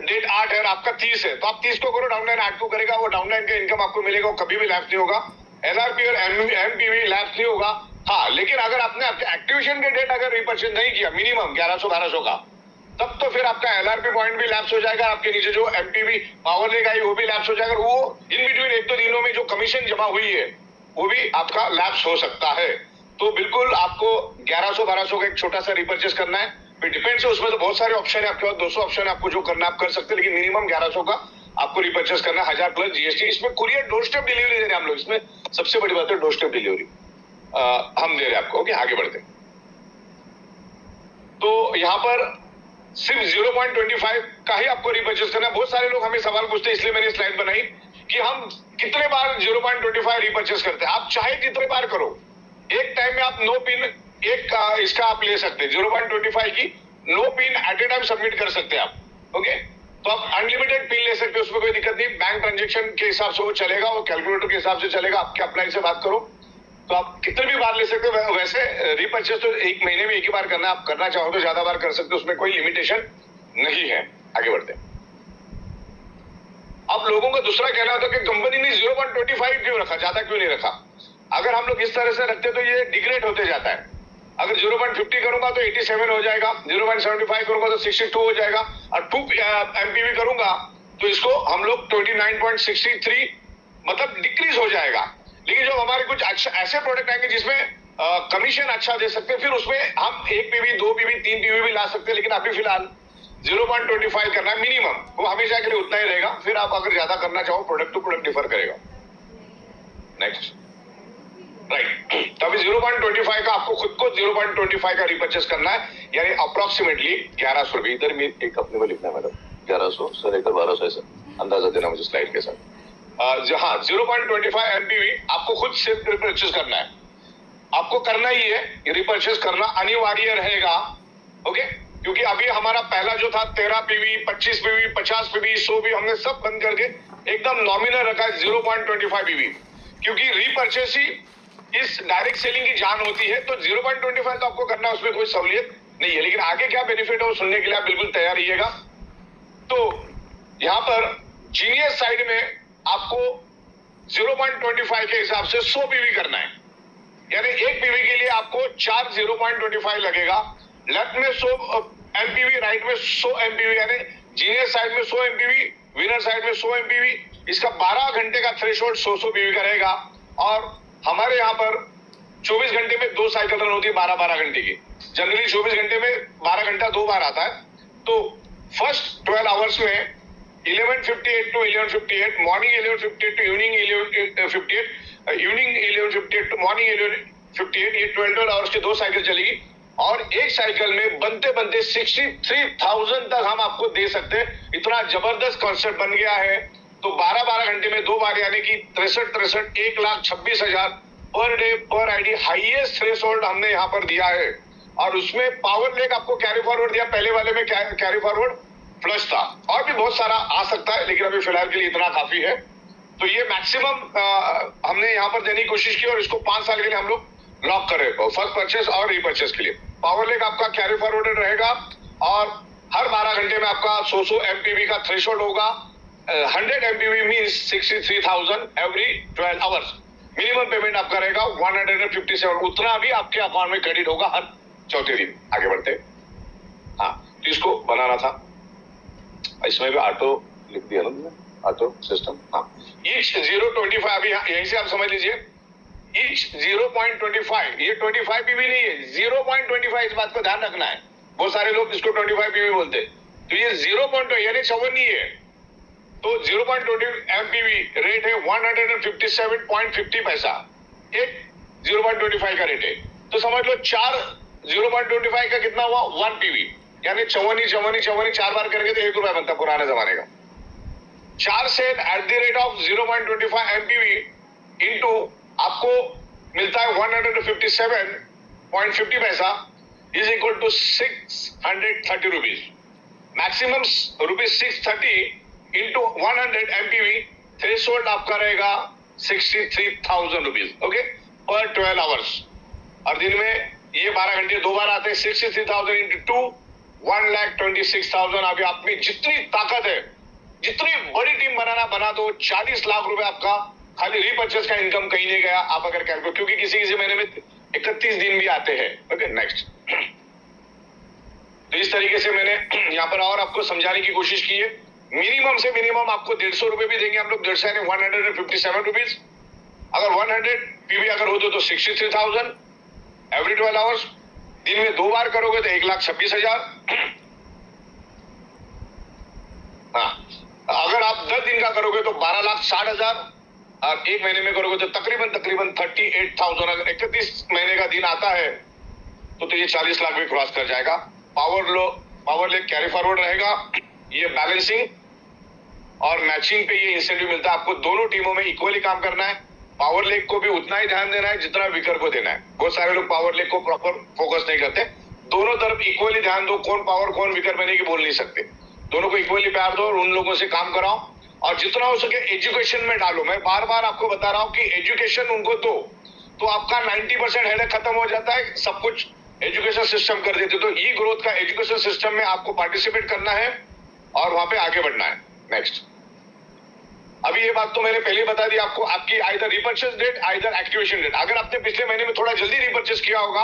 डेट 8 है और आपका 30 है, तो आप 30 को करो, डाउनलाइन 8 को करेगा, वो डाउनलाइन का इनकम आपको मिलेगा, वो कभी भी लैप्स नहीं होगा। एलआरपी और एमपीवी लैप्स नहीं होगा। हाँ, लेकिन अगर आपने आपके एक्टिवेशन के डेट अगर रिपर्चेस नहीं किया मिनिमम 1100-1200 का, तब तो फिर आपका एलआरपी पॉइंट भी लैप्स हो जाएगा, आपके नीचे जो एमपीवी पावर लेगा वो भी लैप्स हो जाएगा। वो इन बिटवीन 1-2 दिनों में जो कमीशन जमा हुई है वो भी आपका लैप्स हो सकता है। तो बिल्कुल आपको 1100-1200 का एक छोटा सा रिपर्चेस करना है। फिर डिपेंड्स है, उसमें तो बहुत सारे ऑप्शन है आपके पास, 200 ऑप्शन है, आपको जो करना आप कर सकते हैं, लेकिन मिनिमम 1100 का आपको रिपर्चेस करना है, 1000 प्लस जीएसटी। इसमें कुरियर डोर स्टेप डिलीवरी दे रहे हैं हम लोग, इसमें सबसे बड़ी बात है डोर स्टेप डिलीवरी हम दे रहे हैं आपको। ओके, आगे बढ़ते हैं। तो यहाँ पर सिर्फ 0.25 का ही आपको रिपर्चेस करना है। बहुत सारे लोग हमें सवाल पूछते हैं, इसलिए मैंने स्लाइड बनाई कि हम कितने बार 0.25 रिपर्चेस करते हैं। आप चाहे जितने बार करो, एक टाइम में आप नो पिन एक इसका आप ले सकते हैं, 0.25 की no pin at a time submit कर सकते हैं आप। ओके, तो आप अनलिमिटेड पिन ले सकते हैं, उसमें कोई दिक्कत नहीं। बैंक ट्रांजेक्शन के हिसाब से वो चलेगा, वो कैलकुलेटर के हिसाब से चलेगा। आपके अपलाइन से बात करो, तो आप कितने भी बार ले सकते हो। वैसे रीपरचेस तो एक महीने में एक ही बार करना है, आप करना चाहो तो ज्यादा बार कर सकते हो, उसमें कोई लिमिटेशन नहीं है। आगे बढ़ते हैं। अब लोगों का दूसरा कहना होता है कि कंपनी ने 0.25 क्यों रखा, ज्यादा क्यों नहीं रखा। अगर हम लोग इस तरह से रखते तो ये डिग्रेड होते जाता है। अगर 0.50 करूंगा तो 87 हो जाएगा, 0.75 करूंगा तो 62 हो जाएगा, और 2 MPV करूंगा तो इसको हम लोग 29.63 मतलब डिक्रीज हो जाएगा। लेकिन जो हमारे कुछ अच्छा ऐसे प्रोडक्ट आएंगे जिसमें कमीशन अच्छा दे सकते हैं, फिर उसमें हम 1 PV 2 PV 3 PV भी ला सकते हैं। लेकिन अभी फिलहाल 0.25 करना है मिनिमम, वो हमेशा के लिए उतना ही रहेगा। फिर आप अगर ज्यादा करना चाहो प्रोडक्ट टू प्रोडक्ट डिफर करेगा। Next, right. तो अभी 0.25 का आपको खुद को 0.25 का रिपर्चेस करना है, यानी अप्रोक्सीमेटली 1100 रुपए। इधर में एक अपने को लिखना है मैडम, 1100 सर, एक 1200 ऐसा अंदाजा देना मुझे स्लाइड के साथ। हाँ, 0.25 MPV आपको खुद से रिपर्चेस करना है। आपको करना ही है, रिपर्चेस करना अनिवार्य रहेगा। ओके, क्योंकि अभी हमारा पहला जो था 13 PV 25 PV 50 PV 100 भी हमने सब बंद करके एकदम नॉमिनल रखा है 0.25 PV, क्योंकि रीपरचेस ही इस डायरेक्ट सेलिंग की जान होती है। तो 0.25 तो आपको करना है, उसमें कोई सहूलियत नहीं है। लेकिन आगे क्या बेनिफिट है वो सुनने के लिए आप बिल्कुल तैयार रहिएगा। तो यहां पर जीनियस साइड में आपको 0.25 के हिसाब से 100 PV करना है, यानी 1 PV के लिए आपको 4 0.25 लगेगा। लेफ्ट में 100 MPV, राइट में 100 MPV, यानी जीनियस साइड में 100 MPV, विनर साइड में 100 MPV। इसका 12 घंटे का थ्रेशोल्ड 100 PV का रहेगा। और हमारे यहाँ पर 24 घंटे में 2 साइकिल रन होती है 12-12 घंटे की। जनरली 24 घंटे में 12 घंटा 2 बार आता है। तो फर्स्ट 12 आवर्स में 11:58 to 11:58, morning 11:58 to evening 11:58, evening 11:58 to morning 11:58, ये 12 आवर्स की 2 साइकिल चलेगी। और एक साइकिल में बनते बनते 63,000 तक हम आपको दे सकते हैं। इतना जबरदस्त कॉन्सेप्ट बन गया है। तो 12-12 घंटे में 2 बार, यानी कि 63 1,26,000 पर डे पर आईडी हाईएस्ट थ्रेशोल्ड हमने यहाँ पर दिया है। और उसमें पावर लेग आपको कैरी फॉरवर्ड दिया, पहले वाले में कैरी फॉरवर्ड फ्लश था, और भी बहुत सारा आ सकता है, लेकिन अभी फिलहाल के लिए इतना काफी है। तो ये मैक्सिमम हमने यहाँ पर देने की कोशिश की, और इसको 5 साल के लिए हम लोग लॉक कर रहे हैं, फर्स्ट परचेस और रीपरचेस के लिए। पावर लेग आपका कैरी फॉरवर्डेड रहेगा, और हर 12 घंटे में आपका 100 MPV का थ्रेशोल्ड होगा। 100 MPV means 63,000 every 12 hours. Minimum payment आपका रहेगा 157, उतना भी आपके अकाउंट में क्रेडिट होगा हर चौथे दिन। आगे बढ़ते हैं। हाँ, तो इसको बनाना था, इसमें भी ऑटो लिख दिया ना, ऑटो सिस्टम। हाँ, ईच 0.25, अभी यहीं से आप समझ लीजिए, ईच 0.25, ये 25 PV नहीं है, 0.25, इस बात को ध्यान रखना है। बहुत सारे लोग इसको 25 PV बोलते हैं, तो ये 0.2 यानी 54 नहीं है। तो 0.20 MPV रेट है 157.50 पैसा, एक 0.25 का रेट है। तो समझ लो 4 0.25 का कितना हुआ, 1 PV, यानी 54 4 बार करके तो 1 रुपया बनता पुराने जमाने का। 4 से at the rate of 0.25 MPV into आपको मिलता है 157.50 पैसा is equal to 630 rupees. Maximum ₹630 into 100 MPV, threshold आपका रहेगा 63,000 रुपीज। ओके, पर 12 आवर्स। और दिन में ये 12 घंटे 2 बार आते हैं। 63,000 इंटू 2, 1,26,000। अभी आप में जितनी ताकत है, जितनी बड़ी टीम बनाना बना दो, 40 लाख रुपए आपका खाली रीपरचेस का इनकम कहीं नहीं गया। आप अगर कैलकुलेट, क्योंकि किसी किसी महीने में 31 दिन भी आते हैं। Okay, next. तो इस तरीके से मैंने यहाँ पर और आपको समझाने की कोशिश की है। मिनिमम से मिनिमम आपको 150 रुपए भी देंगे हम लोग, 150 157 रुपीज। अगर 100 PV अगर हो तो 63,000 एवरी 12 आवर्स। दिन में 2 बार करोगे तो 1,26,000। हाँ, अगर आप 10 दिन का करोगे तो 12,60,000, और 1 महीने में करोगे तो तकरीबन 38,000। अगर 31 महीने का दिन आता है तो ये 40 लाख भी क्रॉस कर जाएगा। पावर लेग कैरी फॉरवर्ड रहेगा। ये बैलेंसिंग और मैचिंग पे ये इंसेंटिव मिलता है। आपको दोनों टीमों में इक्वली काम करना है। पावर लेग को भी उतना ही ध्यान देना है जितना विकर को देना है। बहुत सारे लोग पावर लेग को प्रॉपर फोकस नहीं करते। दोनों तरफ इक्वली ध्यान दो। कौन पावर कौन विकर बनेगी बोल नहीं सकते। दोनों को इक्वली प्यार दो और उन लोगों से काम कराओ, और जितना हो सके एजुकेशन में डालो। मैं बार बार आपको बता रहा हूं कि एजुकेशन उनको दो। तो आपका 90% हेडेक खत्म हो जाता है, सब कुछ एजुकेशन सिस्टम कर देते। तो ई ग्रोथ का एजुकेशन सिस्टम में आपको पार्टिसिपेट करना है और वहां पे आगे बढ़ना है। नेक्स्ट, अभी ये बात तो मैंने पहले बता दी आपको, आपकी either repurchase date either activation date. अगर आपने पिछले महीने में थोड़ा जल्दी रिपर्चेस किया होगा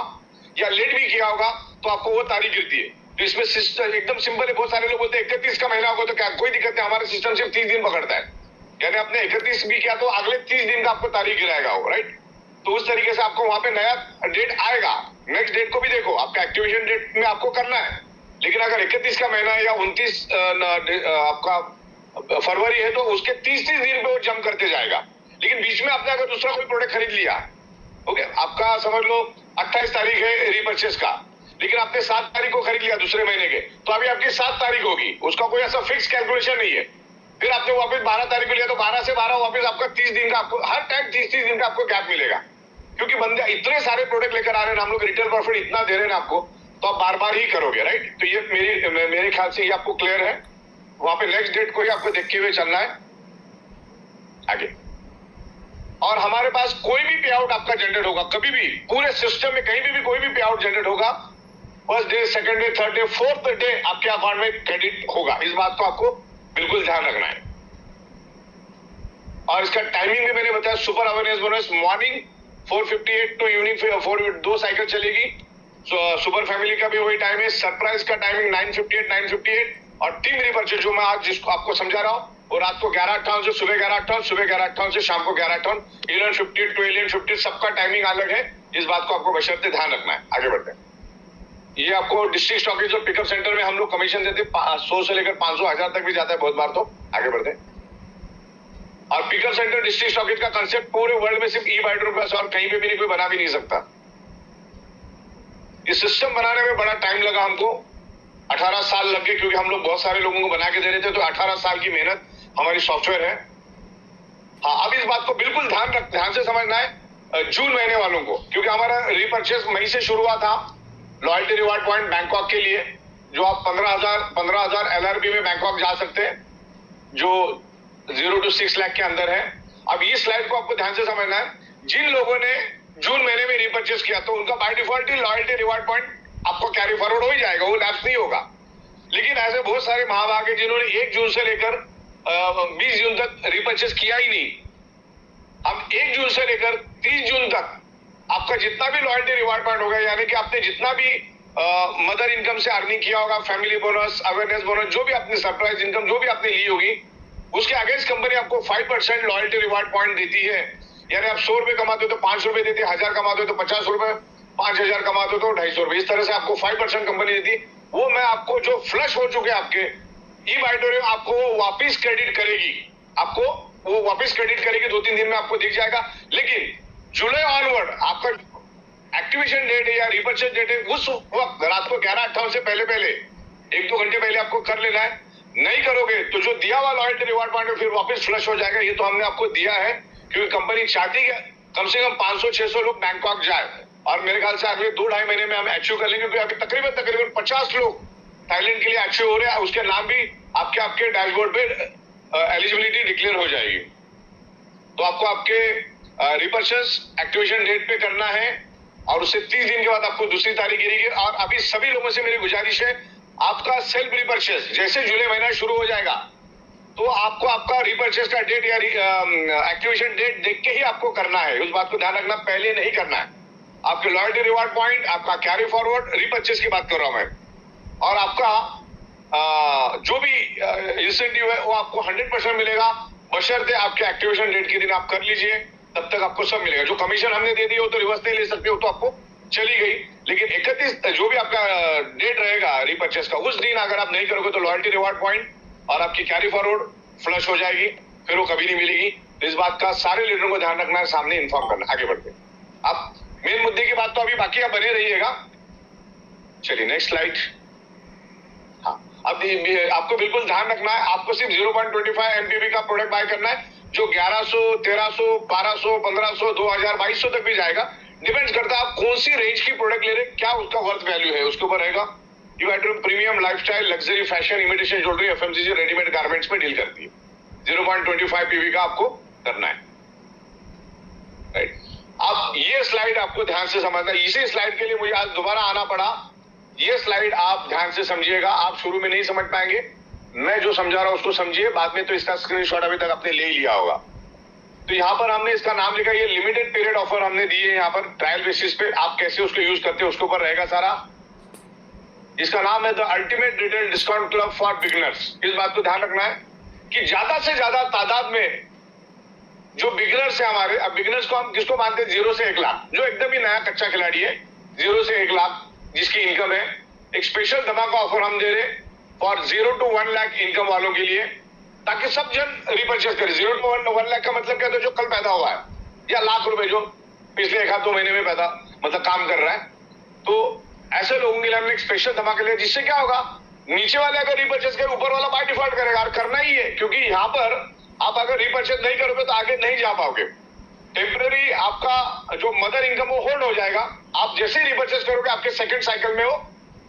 या लेट भी किया होगा तो आपको वो तारीख गिरती है। तो इसमें सिस्टम एकदम सिंपल है। बहुत सारे लोग बोलते हैं 31 का महीना होगा तो क्या कोई दिक्कत नहीं, हमारा सिस्टम सिर्फ 30 दिन पकड़ता है। यानी आपने 31 भी किया तो अगले 30 दिन का आपको तारीख गिराएगा वो, राइट। तो उस तरीके से आपको वहां पे नया डेट आएगा। नेक्स्ट डेट को भी देखो, आपका एक्टिवेशन डेट में आपको करना है। लेकिन अगर 31 का महीना है या 29 आपका फरवरी है तो उसके 30 दिन पे वो जंप करते जाएगा। लेकिन बीच में आपने अगर दूसरा कोई प्रोडक्ट खरीद लिया, ओके, आपका समझ लो 28 तारीख है रीपर्चेस का, लेकिन आपने 7 तारीख को खरीद लिया दूसरे महीने के, तो अभी आपकी 7 तारीख होगी, उसका कोई ऐसा फिक्स कैलकुलेशन नहीं है। फिर आपने वापस 12 तारीख को लिया तो 12 से 12 वापस आपका 30 दिन का, आपको हर टाइम 30 दिन का आपको गैप मिलेगा। क्योंकि बंदे इतने सारे प्रोडक्ट लेकर आ रहे हैं, हम लोग रिटेल प्रॉफिट इतना दे रहे हैं ना आपको, तो आप बार बार ही करोगे, राइट। तो ये मेरे ख्याल से ये आपको क्लियर है। वहां पे नेक्स्ट डेट को ही आपको देखते हुए चलना है आगे। और हमारे पास कोई भी पे आउट आपका जनरेट होगा, कभी भी पूरे सिस्टम में कहीं भी कोई भी पे आउट जनरेट होगा, first day, second day, third day, fourth day आपके अकाउंट में क्रेडिट होगा। इस बात को आपको बिल्कुल ध्यान रखना है। और इसका टाइमिंग भी मैंने बताया, super awareness bonus morning 4:58 to evening 4, 2 cycle चलेगी। सुपर फैमिली का भी वही टाइम है। सरप्राइज का टाइमिंग 9:58 और टीम रिपर्चेस जो मैं आज जिसको आपको समझा रहा हूं वो रात को 11:58 से सुबह 11:58, सुबह 11:58 से शाम को 11:58, 11:58 टू 11:58 सबका टाइमिंग अलग है। इस बात को आपको बशर्ते ध्यान रखना है। आगे बढ़ते हैं। ये आपको डिस्ट्रिक्ट स्टॉकेज और पिकअप सेंटर में हम लोग कमीशन देते हैं, 100 से लेकर 500, 1000 तक भी जाता है बहुत बार। तो आगे बढ़ते हैं। और पिकअप सेंटर डिस्ट्रिक्ट स्टॉकेज का कंसेप्ट पूरे वर्ल्ड में सिर्फ ई-बाइडर के पास और कहीं पे भी नहीं, कोई बना भी नहीं सकता। इस सिस्टम बनाने में बड़ा टाइम लगा हमको, 18 साल लग गए, क्योंकि हम लोग बहुत सारे लोगों को बना के दे रहे थे। तो 18 साल की मेहनत हमारी सॉफ्टवेयर है। हाँ, अब इस बात को बिल्कुल ध्यान से समझना है जून महीने वालों को, क्योंकि हमारा रीपर्चेस मई से शुरू हुआ था लॉयल्टी रिवार्ड पॉइंट बैंकॉक के लिए, जो आप 15,000 LRB में बैंकॉक जा सकते हैं, जो 0 to 6 लाख के अंदर है। अब ये स्लाइड को आपको ध्यान से समझना है। जिन लोगों ने जून महीने में रीपर्चेस किया तो उनका by default he loyalty reward point आपको कैरी फॉरवर्ड हो ही जाएगा, वो लैप्स नहीं होगा। लेकिन ऐसे बहुत सारे महाभाग है जिन्होंने 1 जून से लेकर 20 जून तक रीपर्चेस किया ही नहीं। अब 1 जून से लेकर 30 जून तक आपका जितना भी लॉयल्टी रिवार्ड पॉइंट होगा, यानी कि आपने जितना भी मदर इनकम से अर्निंग किया होगा, फैमिली बोनस, अवेयरनेस बोनस, जो भी आपने सरप्राइज इनकम जो भी आपने ली होगी, उसके अगेंस्ट कंपनी आपको 5% लॉयल्टी रिवार्ड पॉइंट देती है। यानी आप 100 रुपए कमाते हो तो 5 रुपए देती है, 1000 कमाते हो तो 50 रुपए, 5000 कमाते हो तो 250 रुपए। इस तरह से आपको 5% कंपनी देती। वो मैं आपको जो फ्लश हो चुके आपके ई-बाइडर आपको वापिस क्रेडिट करेगी, आपको वो वापिस क्रेडिट करेगी 2-3 दिन में आपको दिख जाएगा। लेकिन जुलाई ऑनवर्ड आपका एक्टिवेशन डेट है या रिपर्चेस डेट है, उस वक्त रात को 11:58 से पहले 1-2 घंटे पहले आपको कर लेना है। नहीं करोगे तो जो दिया हुआ लॉयल्टी रिवार्ड पॉइंट फिर वापस फ्लश हो जाएगा। ये तो हमने आपको दिया है क्योंकि कंपनी चाहती है कम से कम 500-600 लोग बैंकॉक जाए, और मेरे ख्याल से अगले 2-2.5 महीने में हम अचीव कर लेंगे, क्योंकि अभी तकरीबन 50 लोग थाईलैंड के लिए अचीव हो रहे हैं। उसके नाम भी आपके डैशबोर्ड पे एलिजिबिलिटी डिक्लेयर हो जाएगी। तो आपको आपके रिपर्चेस एक्टिवेशन डेट पे करना है और उससे 30 दिन के बाद आपको दूसरी तारीख गिरेगी। और अभी सभी लोगों से मेरी गुजारिश है, आपका सेल्फ रिपर्चेस जैसे जुलाई महीना शुरू हो जाएगा तो आपको आपका रिपर्चेस का डेट या एक्टिवेशन डेट देख के ही आपको करना है। उस बात को ध्यान रखना, पहले नहीं करना है। आपके लॉयल्टी रिवार्ड पॉइंट, आपका कैरी फॉरवर्ड, रिपर्चेस की बात कर रहा हूं मैं, और आपका जो भी इंसेंटिव है वो आपको 100% मिलेगा, बशर्ते आपके एक्टिवेशन डेट के दिन आप कर लीजिए, तब तक आपको सब मिलेगा। जो कमीशन हमने दे दी हो तो रिवर्स नहीं ले सकते हो, तो आपको चली गई। लेकिन 31 जो भी आपका डेट रहेगा रिपर्चेस का, उस दिन अगर आप नहीं करोगे तो लॉयल्टी रिवार्ड पॉइंट और आपकी कैरी फॉरवर्ड फ्लश हो जाएगी, फिर वो कभी नहीं मिलेगी। तो इस बात का सारे लीडरों को ध्यान रखना है, सामने इन्फॉर्म करना। आगे बढ़ते अब मेन मुद्दे की बात तो अभी बाकी आप बने रहिएगा। चलिए नेक्स्ट स्लाइड। हाँ, अब आपको बिल्कुल ध्यान रखना है, आपको सिर्फ 0.25 MPV का प्रोडक्ट बाय करना है, जो 1100, 1300, 1200, 1500, 2000, 2200 तक भी जाएगा। डिपेंड्स करता है आप कौन सी रेंज की प्रोडक्ट ले रहे हैं, क्या उसका वर्थ वैल्यू है, उसके ऊपर रहेगा। ई-बाइडर premium, lifestyle, luxury, fashion, imitation jewellery, FMCG, readymade garments में डील करती है। 0.25 PV का आपको करना है, राइट। अब ये स्लाइड आपको ध्यान से समझना, इसी स्लाइड के लिए मुझे आज दोबारा आना पड़ा। ये स्लाइड आप ध्यान से समझिएगा, आप शुरू में नहीं समझ पाएंगे, मैं जो समझा रहा हूं उसको समझिए, बाद में तो इसका स्क्रीनशॉट अभी तक आपने ले ही लिया होगा। तो यहाँ पर हमने इसका नाम लिखा, ये लिमिटेड पीरियड ऑफर हमने दी है यहाँ पर ट्रायल बेसिस पे, आप कैसे उसको यूज करते हैं उसके ऊपर रहेगा सारा। इसका नाम है the ultimate retail discount club for beginners. इस बात को ध्यान रखना है कि ज्यादा से ज्यादा तादाद में जो बिगिनर्स है हमारे, अब बिगिनर्स को हम किसको मानते हैं, 0 से 1 लाख, जो एकदम ही नया कच्चा खिलाड़ी है, 0 से 1 लाख जिसकी इनकम है, एक स्पेशल धमाका ऑफर हम दे रहे फॉर 0 to 1 लाख इनकम वालों के लिए, ताकि सब जन रिपर्चेस करें। 0 to 1 लाख का मतलब क्या है, जो कल पैदा हुआ है, या लाख रुपए जो पिछले 1-2 महीने में पैदा मतलब काम कर रहा है, तो ऐसे लोगों के लिए हमने एक स्पेशल धमाका लिया, जिससे क्या होगा, नीचे वाले अगर रिपर्चेस करे, ऊपर वाला बाय डिफॉल्ट करेगा, और करना ही है, क्योंकि यहाँ पर आप अगर रिपर्चेस नहीं करोगे तो आगे नहीं जा पाओगे। टेम्पररी आपका जो मदर इनकम वो होल्ड हो जाएगा, आप जैसे ही रिपर्चेस करोगे आपके सेकंड साइकिल में वो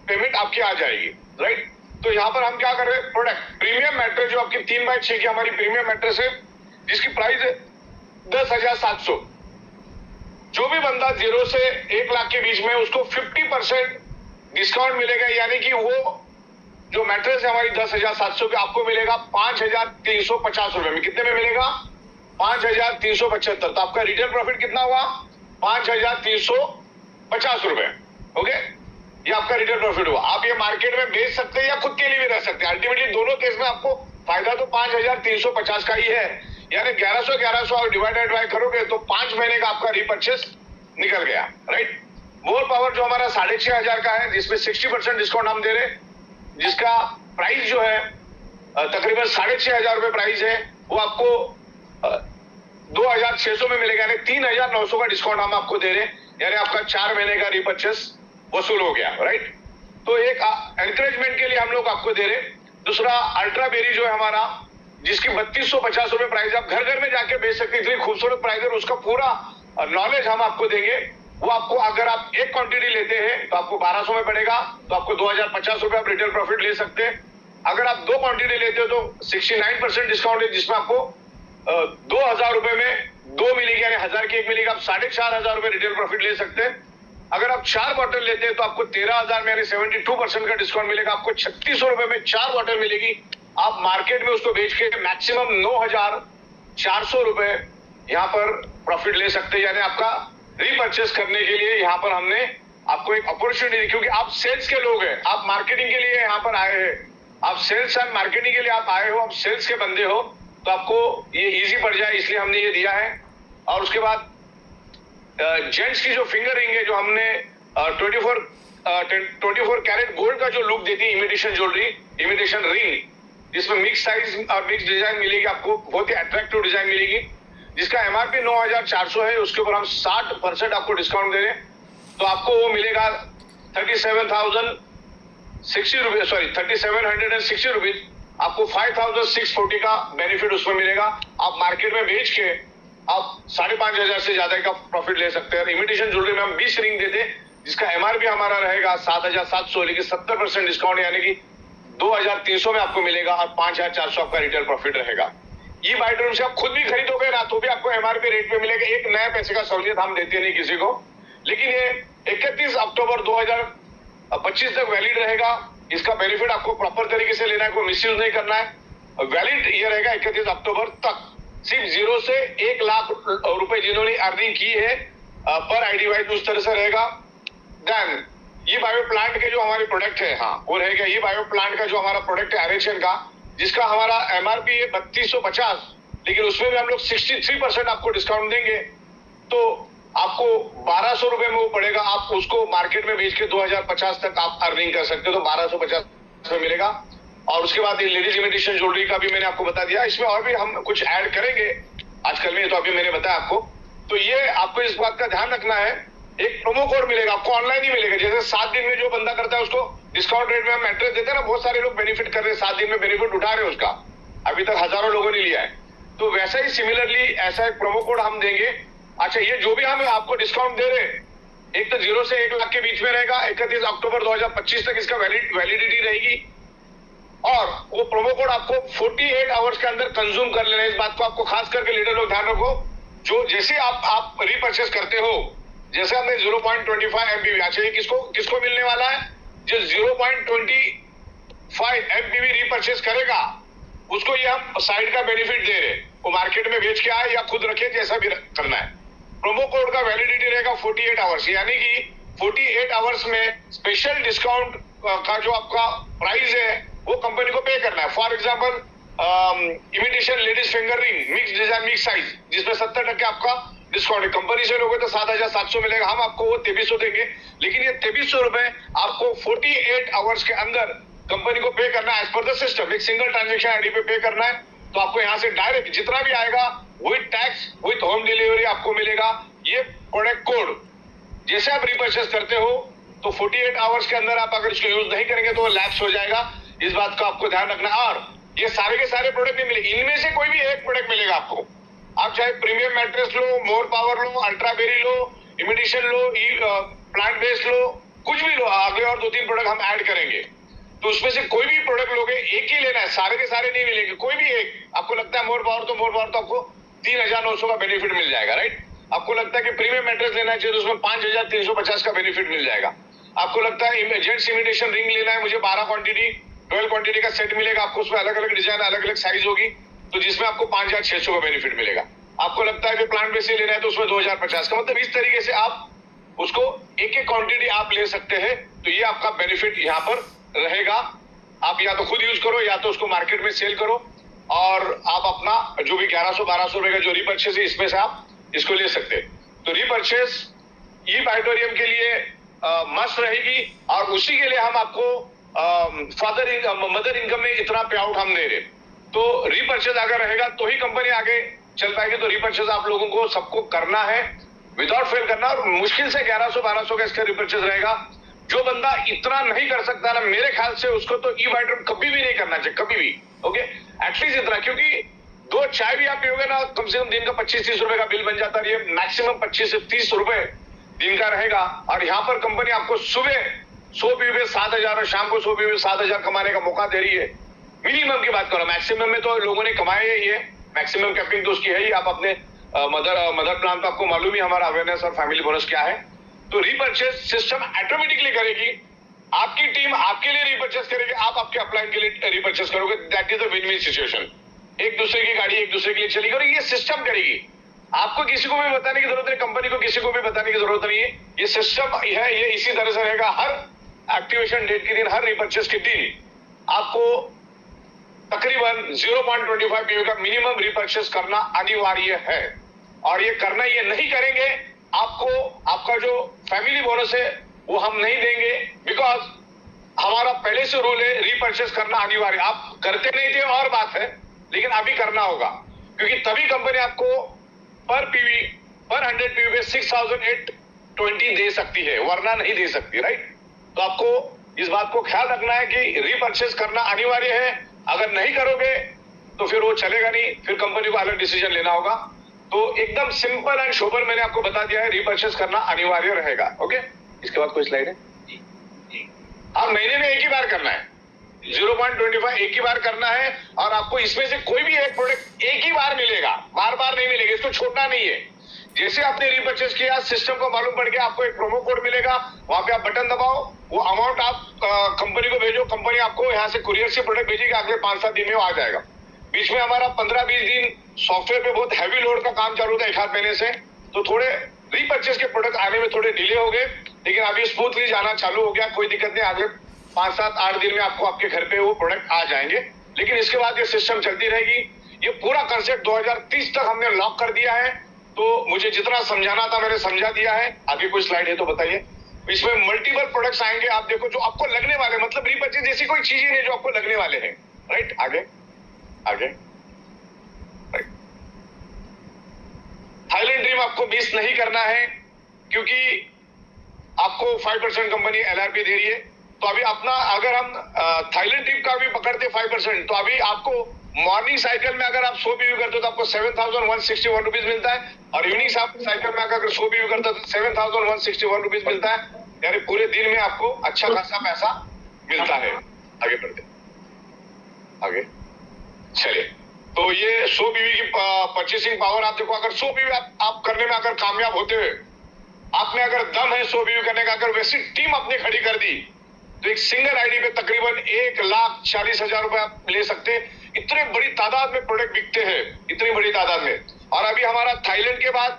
पेमेंट आपकी आ जाएगी, राइट। तो यहाँ पर हम क्या कर रहे हैं, प्रोडक्ट प्रीमियम मैट्रेस, जो आपकी 3x6 की हमारी प्रीमियम मैट्रेस है, जिसकी प्राइस है 10,700। जो भी बंदा 0 से 1 लाख के बीच में, उसको 50% डिस्काउंट मिलेगा, यानी कि वो जो मैट्रेस है हमारी 10,700 की, आपको मिलेगा 5,350 रुपए में। कितने में मिलेगा, 5,375। तो आपका रिटेल प्रॉफिट कितना हुआ, 5,350 रुपए। ओके, ये आपका रिटेल प्रॉफिट हुआ। आप ये मार्केट में बेच सकते हैं या खुद के लिए भी रह सकते हैं। अल्टीमेटली दोनों केस में आपको फायदा तो 5,350 का ही है, यानी 1100 और डिवाइडेड बाय करोगे तो 5 महीने का आपका रिपर्चेस निकल गया, राइट। मोर पावर जो हमारा 6,500 का है, जिसमें 60% डिस्काउंट हम दे रहे हैं, जिसका प्राइस जो है तकरीबन 6,500 रुपए प्राइस है, वो आपको 2,600 में मिलेगा, यानी 3,900 का डिस्काउंट हम आपको दे रहे हैं, यानी आपका 4 महीने का रिपर्चेस वसूल हो गया, राइट। तो एक एनकरेजमेंट के लिए हम लोग आपको दे रहे हैं। दूसरा अल्ट्रा बेरी जो है हमारा, जिसकी 3,250 रुपए प्राइस, आप घर घर में जाके बेच सकते हैं, इतनी खूबसूरत प्राइस है, उसका पूरा नॉलेज हम आपको देंगे। वो आपको, अगर आप एक क्वांटिटी लेते हैं तो आपको 1,200 में पड़ेगा, तो आपको 2,050 रुपए आप रिटेल प्रॉफिट ले सकते हैं। अगर आप 2 क्वांटिटी लेते हो तो 69% डिस्काउंट है, जिसमें आपको 2,000 रुपए में 2 मिलेगी, यानी 1,000 की 1 मिलेगी, आप 4,500 रुपए रिटेल प्रॉफिट ले सकते हैं। अगर आप 4 बॉटल लेते हैं तो आपको 13,000 में, यानी 72% का डिस्काउंट मिलेगा, आपको 3,600 रुपए में 4 बॉटल मिलेगी। आप मार्केट में उसको बेच के मैक्सिमम 9,400 रुपए यहाँ पर प्रॉफिट ले सकते हैं, यानी आपका रीपरचेस करने के लिए यहाँ पर हमने आपको एक अपॉर्चुनिटी दी, क्योंकि आप सेल्स के लोग हैं, आप मार्केटिंग के लिए यहाँ पर आए हैं, आप सेल्स एंड मार्केटिंग के लिए आप आए हो, आप सेल्स के बंदे हो, तो आपको ये इजी पड़ जाए, इसलिए हमने ये दिया है। और उसके बाद जेंट्स की जो फिंगर रिंग है, जो हमने 24 कैरेट गोल्ड का जो लुक देती है, इमिटेशन ज्वेलरी, इमिटेशन रिंग, जिसमें मिक्स साइज और मिक्स डिजाइन मिलेगी, आपको बहुत ही अट्रैक्टिव डिजाइन मिलेगी, जिसका एमआरपी 9,400 है, उसके ऊपर हम 60% आपको डिस्काउंट दे रहे हैं, तो आपको वो मिलेगा 37,060 रुपीज, सॉरी 3,760 रुपीज, आपको 5,640 का बेनिफिट उसमें मिलेगा। आप मार्केट में बेच के आप 5,500 से ज्यादा का प्रॉफिट ले सकते हैं। इमिटेशन ज्वेलरी में हम 20 रिंग देते हैं, जिसका एमआरपी हमारा रहेगा 7,700, लेकिन 70% डिस्काउंट, यानी कि 2,300 में आपको मिलेगा, और 5,400 आपका रिटेल प्रॉफिट रहेगा। ये बाय टर्म से आप खुद भी खरीदोगे ना, तो भी आपको एमआरपी रेट पे मिलेगा। एक नया पैसे का सहूलियत हम देते नहीं किसी को, लेकिन ये 31 अक्टूबर 2025 तक वैलिड रहेगा। इसका बेनिफिट आपको प्रॉपर तरीके से लेना है, कोई मिसयूज नहीं करना है। वैलिड ये रहेगा 31 अक्टूबर तक। सिर्फ 0 से 1 लाख रुपए जिन्होंने अर्निंग की है पर आईडी वाइज, उस तरह से रहेगा। देन ये बायो प्लांट के जो हमारे प्रोडक्ट है, हाँ वो रहेगा। ये बायो प्लांट का जो हमारा प्रोडक्ट है एरेशन का, जिसका हमारा एमआरपी है 3,250, लेकिन उसमें भी हम लोग 63% आपको डिस्काउंट देंगे, तो आपको 1,200 रुपए में वो पड़ेगा। आप उसको मार्केट में बेच के 2,050 तक आप अर्निंग कर सकते हो, तो 1,250 में मिलेगा। और उसके बाद ये लेडीज इमिटेशन ज्वेलरी का भी मैंने आपको बता दिया, इसमें और भी हम कुछ ऐड करेंगे आजकल में, तो अभी मैंने बताया आपको। तो ये आपको इस बात का ध्यान रखना है, एक प्रोमो कोड मिलेगा आपको, ऑनलाइन ही मिलेगा। जैसे 7 दिन में जो बंदा करता है उसको डिस्काउंट रेट में हम एड्रेस देते हैं ना, बहुत सारे लोग बेनिफिट कर रहे हैं, 7 दिन में बेनिफिट उठा रहे हैं उसका, अभी तक हजारों लोगों ने लिया है। तो वैसा ही सिमिलरली ऐसा एक प्रोमो कोड हम देंगे। अच्छा, ये जो भी हम आपको डिस्काउंट दे रहे हैं, एक तो 0 से 1 लाख के बीच में रहेगा, 31 अक्टूबर 2025 तक इसका वैलिडिटी रहेगी, और वो प्रोमो कोड आपको 48 आवर्स के अंदर कंज्यूम कर लेना है। इस बात को आपको खास करके लीडर लोग ध्यान रखो, जो जैसे आप रीपर्चेस करते हो, जैसे हमने 0.25 MBV, अच्छा ये किसको मिलने वाला है? जो 0.25 MBV रीपर्चेस करेगा उसको ये हम साइड का बेनिफिट दे रहे, वो मार्केट में बेच के आए या खुद रखे, जैसा भी करना है। प्रोमो कोड का वैलिडिटी रहेगा 48 आवर्स, यानी कि 48 आवर्स में स्पेशल डिस्काउंट का जो आपका प्राइस है वो कंपनी को पे करना है। For example imitation ladies finger ring mix design mix size, जिसमें 70% आपका डिस्काउंट है। कंपनी से लोगे तो 7,700 मिलेगा, हम आपको वो 2300 देंगे, लेकिन ये 2300 रुपए आपको 48 आवर्स के अंदर कंपनी को पे करना है एज पर द सिस्टम। एक सिंगल ट्रांजेक्शन आईडी पे पे करना है, तो आपको यहाँ से डायरेक्ट जितना भी आएगा with tax with home delivery आपको मिलेगा। ये प्रोडक्ट कोड जैसे आप रिपर्चेस करते हो तो 48 आवर्स के अंदर आप अगर इसको यूज नहीं करेंगे तो वो लैप्स हो जाएगा, इस बात का आपको ध्यान रखना। और ये सारे के सारे प्रोडक्ट नहीं मिलेंगे, इनमें से कोई भी एक प्रोडक्ट मिलेगा आपको। आप चाहे प्रीमियम मैट्रेस लो, मोर पावर लो, अल्ट्रा बेरी लो, इमिटेशन लो, प्लांट बेस्ड लो, कुछ भी लो, अगले और 2-3 प्रोडक्ट हम ऐड करेंगे, तो उसमें से कोई भी प्रोडक्ट लोगे, एक ही लेना है, सारे के सारे नहीं मिलेंगे, कोई भी एक। आपको लगता है मोर पावर तो आपको 3,900 का बेनिफिट मिल जाएगा, राइट। आपको लगता है कि प्रीमियम मैट्रेस लेना चाहिए तो उसमें 5,350 का बेनिफिट मिल जाएगा। आपको लगता है जेंट्स इमिटेशन रिंग लेना है, मुझे 12 क्वांटिटी 12 क्वांटिटी का सेट मिलेगा आपको, उसमें अलग अलग डिजाइन अलग अलग साइज होगी, तो जिसमें आपको 5,600 का बेनिफिट मिलेगा। आपको लगता है कि प्लांट बेस लेना है तो उसमें 2,050 का, मतलब इस तरीके से आप उसको एक एक क्वांटिटी आप ले सकते हैं। तो ये आपका बेनिफिट यहाँ पर रहेगा। आप या तो खुद यूज करो या तो उसको मार्केट में सेल करो, और आप अपना जो भी 1100-1200 रुपए का जो रीपर्चेस है इसमें से आप इसको ले सकते हैं। तो रीपर्चेस ई बाइटोरियम के लिए मस्ट रहेगी, और उसी के लिए हम आपको मदर इनकम में इतना पे आउट हम दे रहे। तो रीपर्चेस अगर रहेगा तो ही कंपनी आगे चल पाएगी। तो रीपर्चेस आप लोगों को सबको करना है, विदाउट फेल करना, और मुश्किल से 1100-1200 का इसका रीपर्चेस रहेगा। जो बंदा इतना नहीं कर सकता ना, मेरे ख्याल से उसको तो ई बाइटोरियम कभी भी नहीं करना चाहिए, कभी भी। ओके, एटलीस्ट इतना, क्योंकि 2 चाय भी आप पियोगे ना, कम से कम दिन का 25-30 रुपए का बिल बन जाता है। ये मैक्सिमम 25 से 30 रुपए दिन का रहेगा। और यहाँ पर कंपनी आपको सुबह 100 पीवे 7,000 और शाम को 100 पीवे 7,000 कमाने का मौका दे रही है। मिनिमम की बात करो, मैक्सिमम में तो लोगों ने कमाया ही है, मैक्सिमम कैपिंग तो उसकी है ही। आप अपने मदर प्लान तो आपको मालूम ही हमारा अवेयरनेस और फैमिली बोनस क्या है। तो रीपर्चेस सिस्टम ऑटोमेटिकली करेगी, आपकी टीम आपके लिए रीपर्चेस करेगी, आप आपके अपलाइन के लिए रीपर्चेस करोगे। That is a win win situation. एक दूसरे की गाड़ी एक दूसरे के लिए चलेगी, और ये सिस्टम करेगी। आपको किसी को भी बताने की जरूरत नहीं, कंपनी को किसी को भी बताने की जरूरत नहीं है। ये सिस्टम है, ये इसी तरह से रहेगा। हर एक्टिवेशन डेट के दिन, हर रीपर्चेस के दिन आपको तकरीबन 0.25 पीवी का मिनिमम रीपर्चेस करना अनिवार्य है। और ये करना, ये नहीं करेंगे आपको आपका जो फैमिली बोनस है वो हम नहीं देंगे, बिकॉज हमारा पहले से रूल है रीपर्चेस करना अनिवार्य। आप करते नहीं थे और बात है, लेकिन अभी करना होगा, क्योंकि तभी कंपनी आपको पर 100 पीवी पे 6,820 दे सकती है, वरना नहीं दे सकती, राइट। तो आपको इस बात को ख्याल रखना है कि रीपर्चेस करना अनिवार्य है। अगर नहीं करोगे तो फिर वो चलेगा नहीं, फिर कंपनी को अलग डिसीजन लेना होगा। तो एकदम सिंपल एंड शोबर मैंने आपको बता दिया है, रीपर्चेस करना अनिवार्य रहेगा। ओके, इसके बाद कोई स्लाइड है? आप महीने में एक ही बार करना है, 0.25 एक ही बार करना है, और आपको इसमें से कोई भी एक प्रोडक्ट एक ही बार मिलेगा, बार बार नहीं मिलेगा, इसको छोड़ना नहीं है। जैसे आपने रीपर्चेस किया, सिस्टम को मालूम पड़ गया, आपको एक प्रोमो कोड मिलेगा, वहां पे आप बटन दबाओ, वो अमाउंट आप कंपनी को भेजो, कंपनी आपको यहाँ से कुरियर से प्रोडक्ट भेजेगी, अगले 5-7 दिन में वो आ जाएगा। बीच में हमारा 15-20 दिन सॉफ्टवेयर पे बहुत हैवी लोड का काम चालू था 1-8 महीने से, तो थोड़े रीपर्चेस के प्रोडक्ट आने में थोड़े डिले हो गए, लेकिन अभी स्मूथली जाना चालू हो गया, कोई दिक्कत नहीं। अगले 5-7-8 दिन में आपको आपके घर पे वो प्रोडक्ट आ जाएंगे। लेकिन इसके बाद ये सिस्टम चलती रहेगी। ये पूरा कंसेप्ट 2030 तक हमने लॉक कर दिया है। तो मुझे जितना समझाना था मैंने समझा दिया है। आगे कोई स्लाइड है तो बताइए। इसमें मल्टीपल प्रोडक्ट्स आएंगे, आप देखो, जो आपको लगने वाले, मतलब रीपर्चेस जैसी कोई चीज ही नहीं जो आपको लगने वाले हैं, राइट। आगे राइट। थाईलैंड ड्रीम आपको मिस नहीं करना है, क्योंकि आपको 5% कंपनी LRP दे रही है। तो अभी अपना, अगर हम थाईलैंड ट्रिप का भी पकड़ते 5%, तो अभी आपको मॉर्निंग साइकिल में अगर आप 100 पीवी करते हो तो आपको 7,161 रुपीज मिलता है, और इवनिंग साइकिल में अगर 100 पीवी करते हो तो 7,161 रुपीज मिलता है। यानी पूरे दिन में आपको अच्छा खासा पैसा मिलता है। आगे बढ़ते, आगे चलिए। तो तो ये 100 बीवी की परचेसिंग पावर आप देखो, अगर 100 बीवी आप करने में अगर कामयाब होते हुए, आप में अगर दम है 100 बीवी करने का, अगर वैसी टीम आपने खड़ी कर दी तो एक सिंगल आईडी पे तकरीबन 1,40,000 रुपए आप ले सकते। इतने बड़ी तादाद में प्रोडक्ट बिकते हैं, इतनी बड़ी तादाद में। और अभी हमारा थाईलैंड के बाद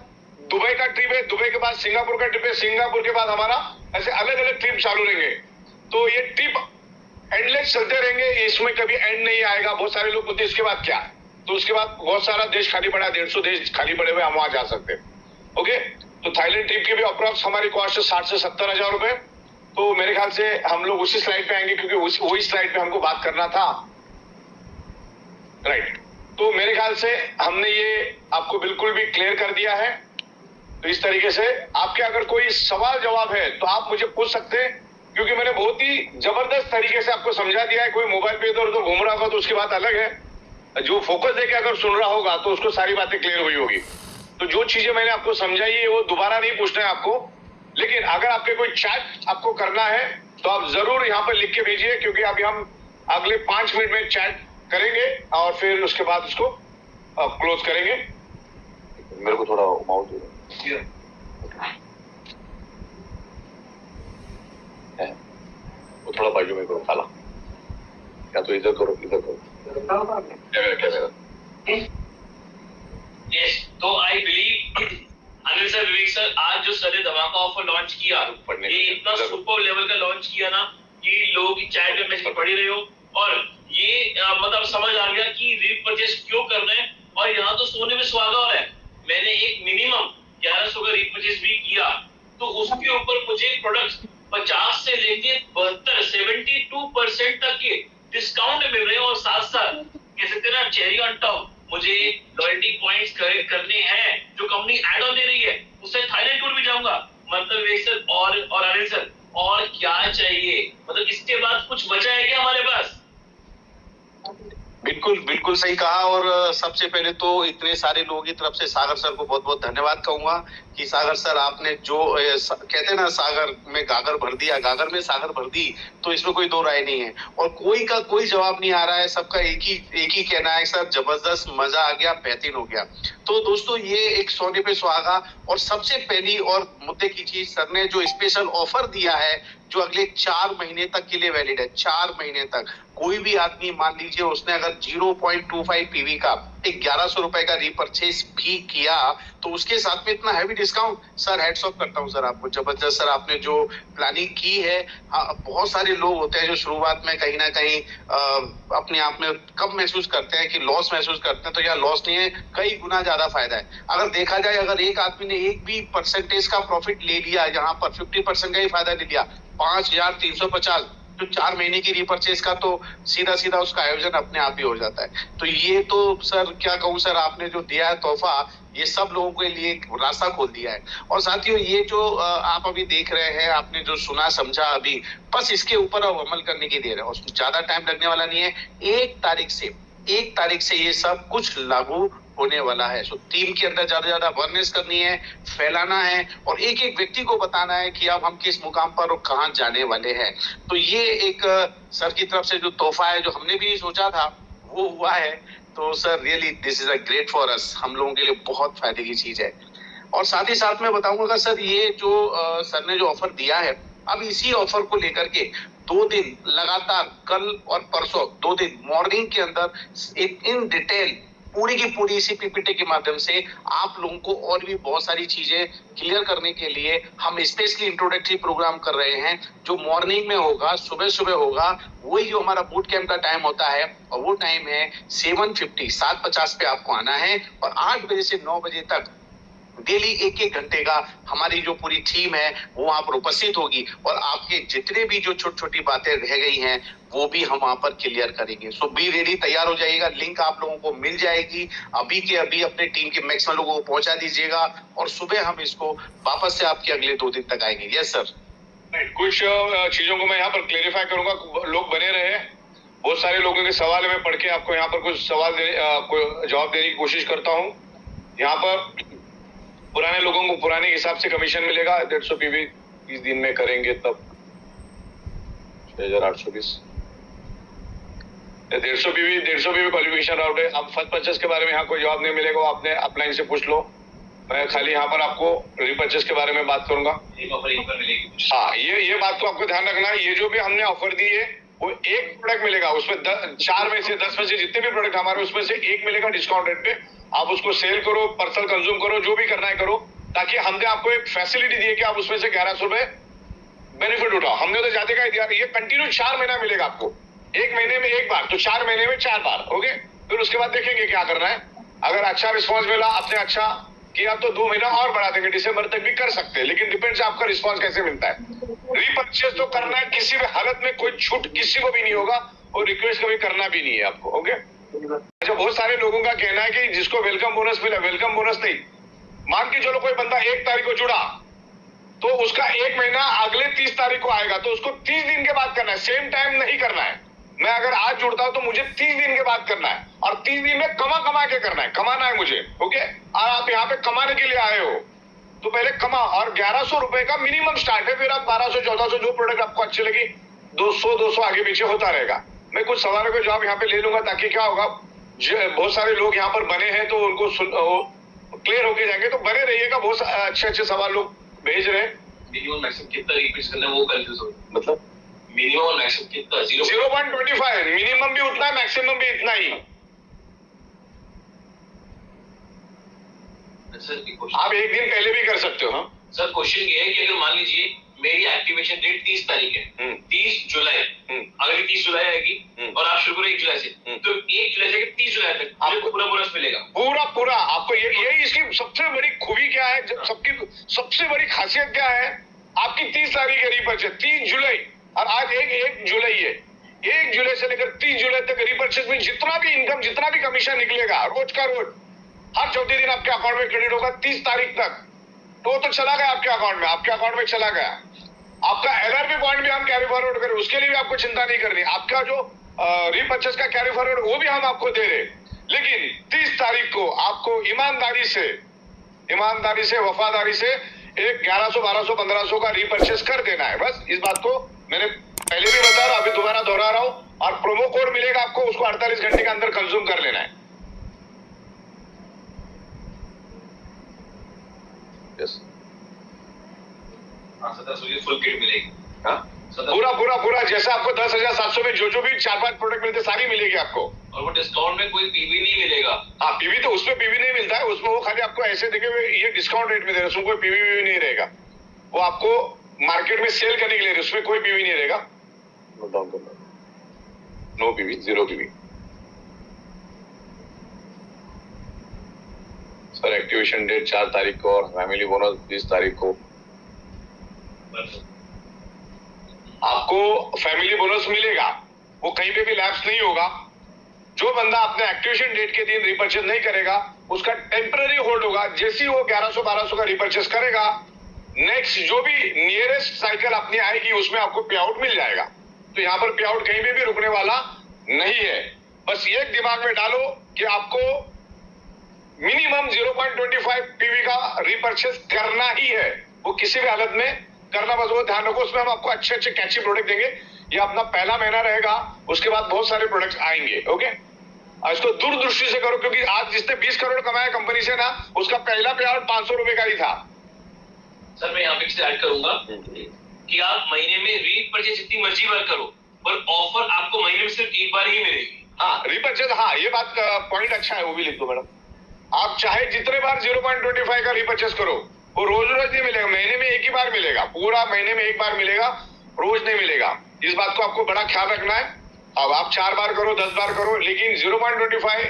दुबई का ट्रिप है, दुबई के बाद सिंगापुर का ट्रिप है, सिंगापुर के बाद हमारा ऐसे अलग अलग ट्रिप चालू रहेंगे। तो ये ट्रिप एंडलेस चलते रहेंगे, इसमें कभी एंड नहीं आएगा। बहुत सारे लोग बोलते इसके बाद क्या, तो उसके बाद बहुत सारा देश खाली पड़ा, 150 देश खाली पड़े हुए, हम वहां जा सकते हैं। ओके, तो थाईलैंड ट्रिप की भी अप्रॉक्स हमारी कॉस्ट है 60 से 70 हजार रुपए। तो मेरे ख्याल से हम लोग उसी स्लाइड पे आएंगे, क्योंकि वही स्लाइड पे हमको बात करना था, राइट। तो मेरे ख्याल से हमने ये आपको बिल्कुल भी क्लियर कर दिया है। तो इस तरीके से आपके अगर कोई सवाल जवाब है तो आप मुझे पूछ सकते हैं, क्योंकि मैंने बहुत ही जबरदस्त तरीके से आपको समझा दिया है। कोई मोबाइल पे इधर उधर घूम रहा होगा तो उसकी बात अलग है, जो फोकस देके अगर सुन रहा होगा तो उसको सारी बातें क्लियर हुई होगी। तो जो चीजें मैंने आपको समझाई है वो दोबारा नहीं पूछना है आपको, लेकिन अगर आपके कोई चैट आपको करना है तो आप जरूर यहाँ पर लिख के भेजिए, क्योंकि अभी हम अगले 5 मिनट में चैट करेंगे और फिर उसके बाद उसको क्लोज करेंगे। मेरे को थोड़ा माउथ दे वो थोड़ा बाजू में करो काला, या तो इधर करो इधर करो कैमरा। यस, तो I believe Anil sir, Vivek sir, आज जो सर ने धमाका ऑफर लॉन्च किया, ये इतना सुपर लेवल का लॉन्च किया ना कि लोगों की चैट में मैसेज पढ़ ही रहे हो, और ये मतलब समझ आ गया कि रीपरचेस क्यों करना है। और यहाँ तो सोने में सुहागा हो रहा है। मैंने एक मिनिमम 1100 का रीपरचेस भी किया, तो उसके ऊपर मुझे प्रोडक्ट्स 50 से लेके 72% तक के डिस्काउंट मिल रहे हैं। और साथ साथ कह सकते हैं ना, चेरी ऑन टॉप, मुझे लॉयल्टी पॉइंट्स कलेक्ट करने हैं जो कंपनी ऐड ऑन दे रही है, उससे थाईलैंड टूर भी जाऊंगा। मतलब विवेक सर और अनिल सर, और क्या चाहिए? मतलब इसके बाद कुछ बचा है क्या हमारे पास? बिल्कुल बिल्कुल सही कहा। और सबसे पहले तो इतने सारे लोगों की तरफ से सागर सर को बहुत बहुत धन्यवाद कहूंगा कि सागर सर आपने जो कहते हैं ना, सागर में गागर भर दिया, गागर में सागर भर दी, तो इसमें कोई दो राय नहीं है। और कोई का कोई जवाब नहीं आ रहा है, सबका एक ही कहना है सर जबरदस्त, मजा आ गया, बेहतरीन हो गया। तो दोस्तों ये एक सोने पे सुहागा। और सबसे पहली और मुद्दे की चीज, सर ने जो स्पेशल ऑफर दिया है जो अगले 4 महीने तक के लिए वैलिड है, 4 महीने तक कोई भी आदमी मान लीजिए उसने अगर 0.25 पीवी का 1100 रुपए का रीपरचेस भी किया तो उसके साथ में इतना heavy discount, sir heads of करता हूं सर आपको, जबरदस्त सर आपने जो प्लानिंग की है। बहुत सारे लोग होते हैं जो शुरुआत में कहीं ना कहीं अपने आप में कम महसूस करते हैं कि लॉस महसूस करते हैं, तो यह लॉस नहीं है, कई गुना ज्यादा फायदा है। अगर देखा जाए, अगर एक आदमी ने एक भी परसेंटेज का प्रॉफिट ले लिया, यहाँ पर 50% का ही फायदा ले लिया, 5,350, जो 4 महीने की रीपरचेस का, तो सीधा सीधा उसका आयोजन अपने आप ही हो जाता है। तो ये तो सर क्या कहूँ सर, आपने जो दिया है तोहफा, ये सब लोगों के लिए रास्ता खोल दिया है। और साथियों ये जो आप अभी देख रहे हैं, आपने जो सुना समझा अभी, बस इसके ऊपर अब अमल करने की देर है और ज्यादा टाइम लगने वाला नहीं है। 1 तारीख से ये सब कुछ लागू होने वाला है। सो टीम के अंदर ज्यादा अवेयरनेस करनी है, फैलाना है और एक एक व्यक्ति को बताना है कि अब हम किस मुकाम पर और कहाँ जाने वाले हैं। तो ये एक सर की तरफ से जो तोहफा है, जो हमने भी नहीं सोचा था वो हुआ है। तो sir really this is a great for us, हम लोगों के लिए बहुत फायदे की चीज है। और साथ ही साथ मैं बताऊंगा सर, ये जो सर ने जो ऑफर दिया है, अब इसी ऑफर को लेकर के 2 दिन लगातार, कल और परसों 2 दिन मॉर्निंग के अंदर इन डिटेल पूरी की पूरी इसी पीपीटी के माध्यम से आप लोगों को और भी बहुत सारी चीजें क्लियर करने के लिए हम स्पेशली इंट्रोडक्टरी प्रोग्राम कर रहे हैं, जो मॉर्निंग में होगा, सुबह होगा। वही जो हमारा बूट कैंप का टाइम होता है, और वो टाइम है 7:50 पे आपको आना है। और 8 बजे से 9 बजे तक डेली 1-1 घंटे का हमारी जो पूरी टीम है वो वहां पर उपस्थित होगी, और आपके जितने भी जो छोटी छोटी बातें रह गई हैं वो भी हम वहां पर क्लियर करेंगे। सो बी रेडी, तैयार हो जाइएगा। लिंक आप लोगों को मिल जाएगी, अभी के अभी अपने टीम के मैक्सिमम लोगों को पहुंचा दीजिएगा, और सुबह हम इसको वापस से आपके अगले 2 दिन तक आएंगे। Yes sir. कुछ चीजों को मैं यहाँ पर क्लेरिफाई करूंगा, लोग बने रहे। बहुत सारे लोगों के सवाल है, मैं पढ़ के आपको यहाँ पर कुछ सवाल जवाब देने की कोशिश करता हूँ। यहाँ पर पुराने लोगों को पुराने हिसाब से कमीशन मिलेगा, 150 पीवी 30 दिन में करेंगे तब 6,820। 150 पीवी क्वालिफिकेशन राउट है। अब फर्स्ट परचेस के बारे में यहाँ कोई जवाब नहीं मिलेगा, वो आपने अपलाइन से पूछ लो। मैं खाली यहाँ पर आपको रीपर्चेस के बारे में बात करूंगा। हाँ, ये बात को आपको ध्यान रखना है। ये जो भी हमने ऑफर दी है वो एक प्रोडक्ट मिलेगा, उसमें 4 में से 10 में से जितने भी प्रोडक्ट हमारे उसमें से एक मिलेगा डिस्काउंट रेट पे। आप उसको सेल करो, पर्सनल कंज्यूम करो, जो भी करना है करो, ताकि हमने आपको एक फैसिलिटी दी है कि आप उसमें से 1100 रुपए बेनिफिट उठाओ। हमने तो जाते का दिया, ये कंटिन्यू 4 महीना मिलेगा आपको, 1 महीने में 1 बार, तो 4 महीने में 4 बार। ओके, फिर उसके बाद देखेंगे क्या करना है। अगर अच्छा रिस्पॉन्स मिला, आपने अच्छा किया तो 2 महीना और बढ़ा देंगे, दिसंबर तक भी कर सकते हैं, लेकिन डिपेंड्स आपका रिस्पॉन्स कैसे मिलता है। रीपर्चेस तो करना है, किसी भी हालत में कोई छूट किसी को भी नहीं होगा और रिक्वेस्ट कभी करना भी नहीं है आपको। ओके, अच्छा, बहुत सारे लोगों का कहना है कि जिसको वेलकम बोनस मिला, वेलकम बोनस नहीं, मान के चलो कोई बंदा 1 तारीख को जुड़ा तो उसका 1 महीना अगले 30 तारीख को आएगा, तो उसको 30 दिन के बाद करना है, सेम टाइम नहीं करना है। मैं अगर आज जुड़ता हूं तो मुझे 30 दिन के बाद करना है, और 30 दिन में कमा के करना है, कमाना है मुझे। ओके, और आप यहाँ पे कमाने के लिए आए हो तो पहले कमा, और 1100 रुपए का मिनिमम स्टार्ट है, फिर आप 1200 1400 जो प्रोडक्ट आपको अच्छे लगे 200 आगे पीछे होता रहेगा। मैं कुछ सवालों के जवाब यहाँ पे ले लूंगा, ताकि क्या होगा, बहुत सारे लोग यहाँ पर बने हैं तो उनको क्लियर होके जाएंगे, तो बने रहिएगा। बहुत अच्छे सवाल लोग भेज रहे हैं। मिनिमम मैक्सिमम कितना रिपीट करना है वो कंफ्यूज हो, मतलब मिनिमम और मैक्सिमम कितना? 0.25, मिनिमम भी उतना है, मैक्सिमम भी इतना ही। सर आप एक दिन पहले भी कर सकते हो। हाँ सर, क्वेश्चन ये है कि अगर मान लीजिए मेरी एक्टिवेशन डेट 30 तारीख है, 30 जुलाई, अगर 30 जुलाई आएगी और आप शुरू करो 1 जुलाई से, तो 1 जुलाई से 30 जुलाई तक आपको पूरा बोनस मिलेगा। पूरा आपको। यही इसकी सबसे बड़ी खूबी क्या है, सबकी सबसे बड़ी खासियत क्या है, आपकी 30 तारीख है रीपर्चेस, 30 जुलाई, और आज 1 जुलाई है। 1 जुलाई से लेकर 30 जुलाई तक रीपर्चेस में जितना भी इनकम, जितना भी कमीशन निकलेगा रोज का रोज, हर चौथे दिन आपके अकाउंट में क्रेडिट होगा 30 तारीख तक। तो चला गया आपके अकाउंट में, आपके अकाउंट में चला गया। आपका एलआरपी पॉइंट भी हम कैरी फॉरवर्ड करें, उसके लिए भी आपको चिंता नहीं करनी। आपका जो रीपर्चेस का कैरी फॉरवर्ड वो भी हम आपको दे रहे, लेकिन 30 तारीख को आपको ईमानदारी से वफादारी से एक 1100 1200 1500 का रीपर्चेस कर देना है। बस इस बात को मैंने पहले भी बता रहा, अभी दोबारा दोहरा रहा हूं। और प्रोमो कोड मिलेगा आपको, उसको 48 घंटे के अंदर कंज्यूम कर लेना है। यस, फुल किट मिलेगी। हाँ, पूरा जैसा आपको 10,700 में जो भी 4-5 प्रोडक्ट मिलते सारी मिलेगी आपको। और वो डिस्काउंट में कोई पीवी नहीं मिलेगा। हाँ, पीवी तो उसमें पीवी नहीं मिलता है, उसमें वो खाली आपको ऐसे देखे हुए ये डिस्काउंट रेट में दे रहे, उसमें कोई पीवी नहीं रहेगा। वो आपको मार्केट में सेल करने के लिए, उसमें कोई पीवी नहीं रहेगा। No PV, 0 PV. Sir, activation date 4 तारीख को और फैमिली बोनस 20 तारीख को। आपको फैमिली बोनस मिलेगा, वो कहीं पे भी लैप्स नहीं होगा। जो बंदा अपने एक्टिवेशन डेट के दिन रिपर्चेस नहीं करेगा उसका टेम्पररी होल्ड होगा। जैसे ही वो 1100 1200 का रिपर्चेस करेगा, नेक्स्ट जो भी नियरेस्ट साइकिल अपनी आएगी उसमें आपको पे आउट मिल जाएगा। तो यहाँ पर पे आउट कहीं पे भी रुकने वाला नहीं है। बस ये दिमाग में डालो कि आपको मिनिमम 0.25 पीवी का रिपर्चेस करना ही है, वो किसी भी हालत में करना। बस वो ध्यान रखो, उसमें हम आपको अच्छे कैची प्रोडक्ट देंगे। ये अपना पहला महीना रहेगा, उसके बाद बहुत सारे प्रोडक्ट्स आएंगे। ओके, और इसको दूरदृष्टि से करो, क्योंकि आज जिसने 20 करोड़ कमाया कंपनी से ना, उसका पहला पे आउट 500 रुपए का ही था। सर, मैं यहाँ पे ऐड करूंगा कि आप महीने में रीपर्चेस जितनी मर्जी बार करो, पर ऑफर आपको महीने में सिर्फ एक बार ही मिलेगी। हाँ, रीपर्चेस, हाँ, ये बात पॉइंट अच्छा है, वो भी लिख दो मैडम। आप चाहे जितने बार 0.25 का रीपर्चेस करो, वो रोज नहीं मिलेगा, महीने में एक ही बार मिलेगा। पूरा महीने में एक बार मिलेगा, रोज नहीं मिलेगा। इस बात को आपको बड़ा ख्याल रखना है। अब आप 4 बार करो, 10 बार करो, लेकिन 0.25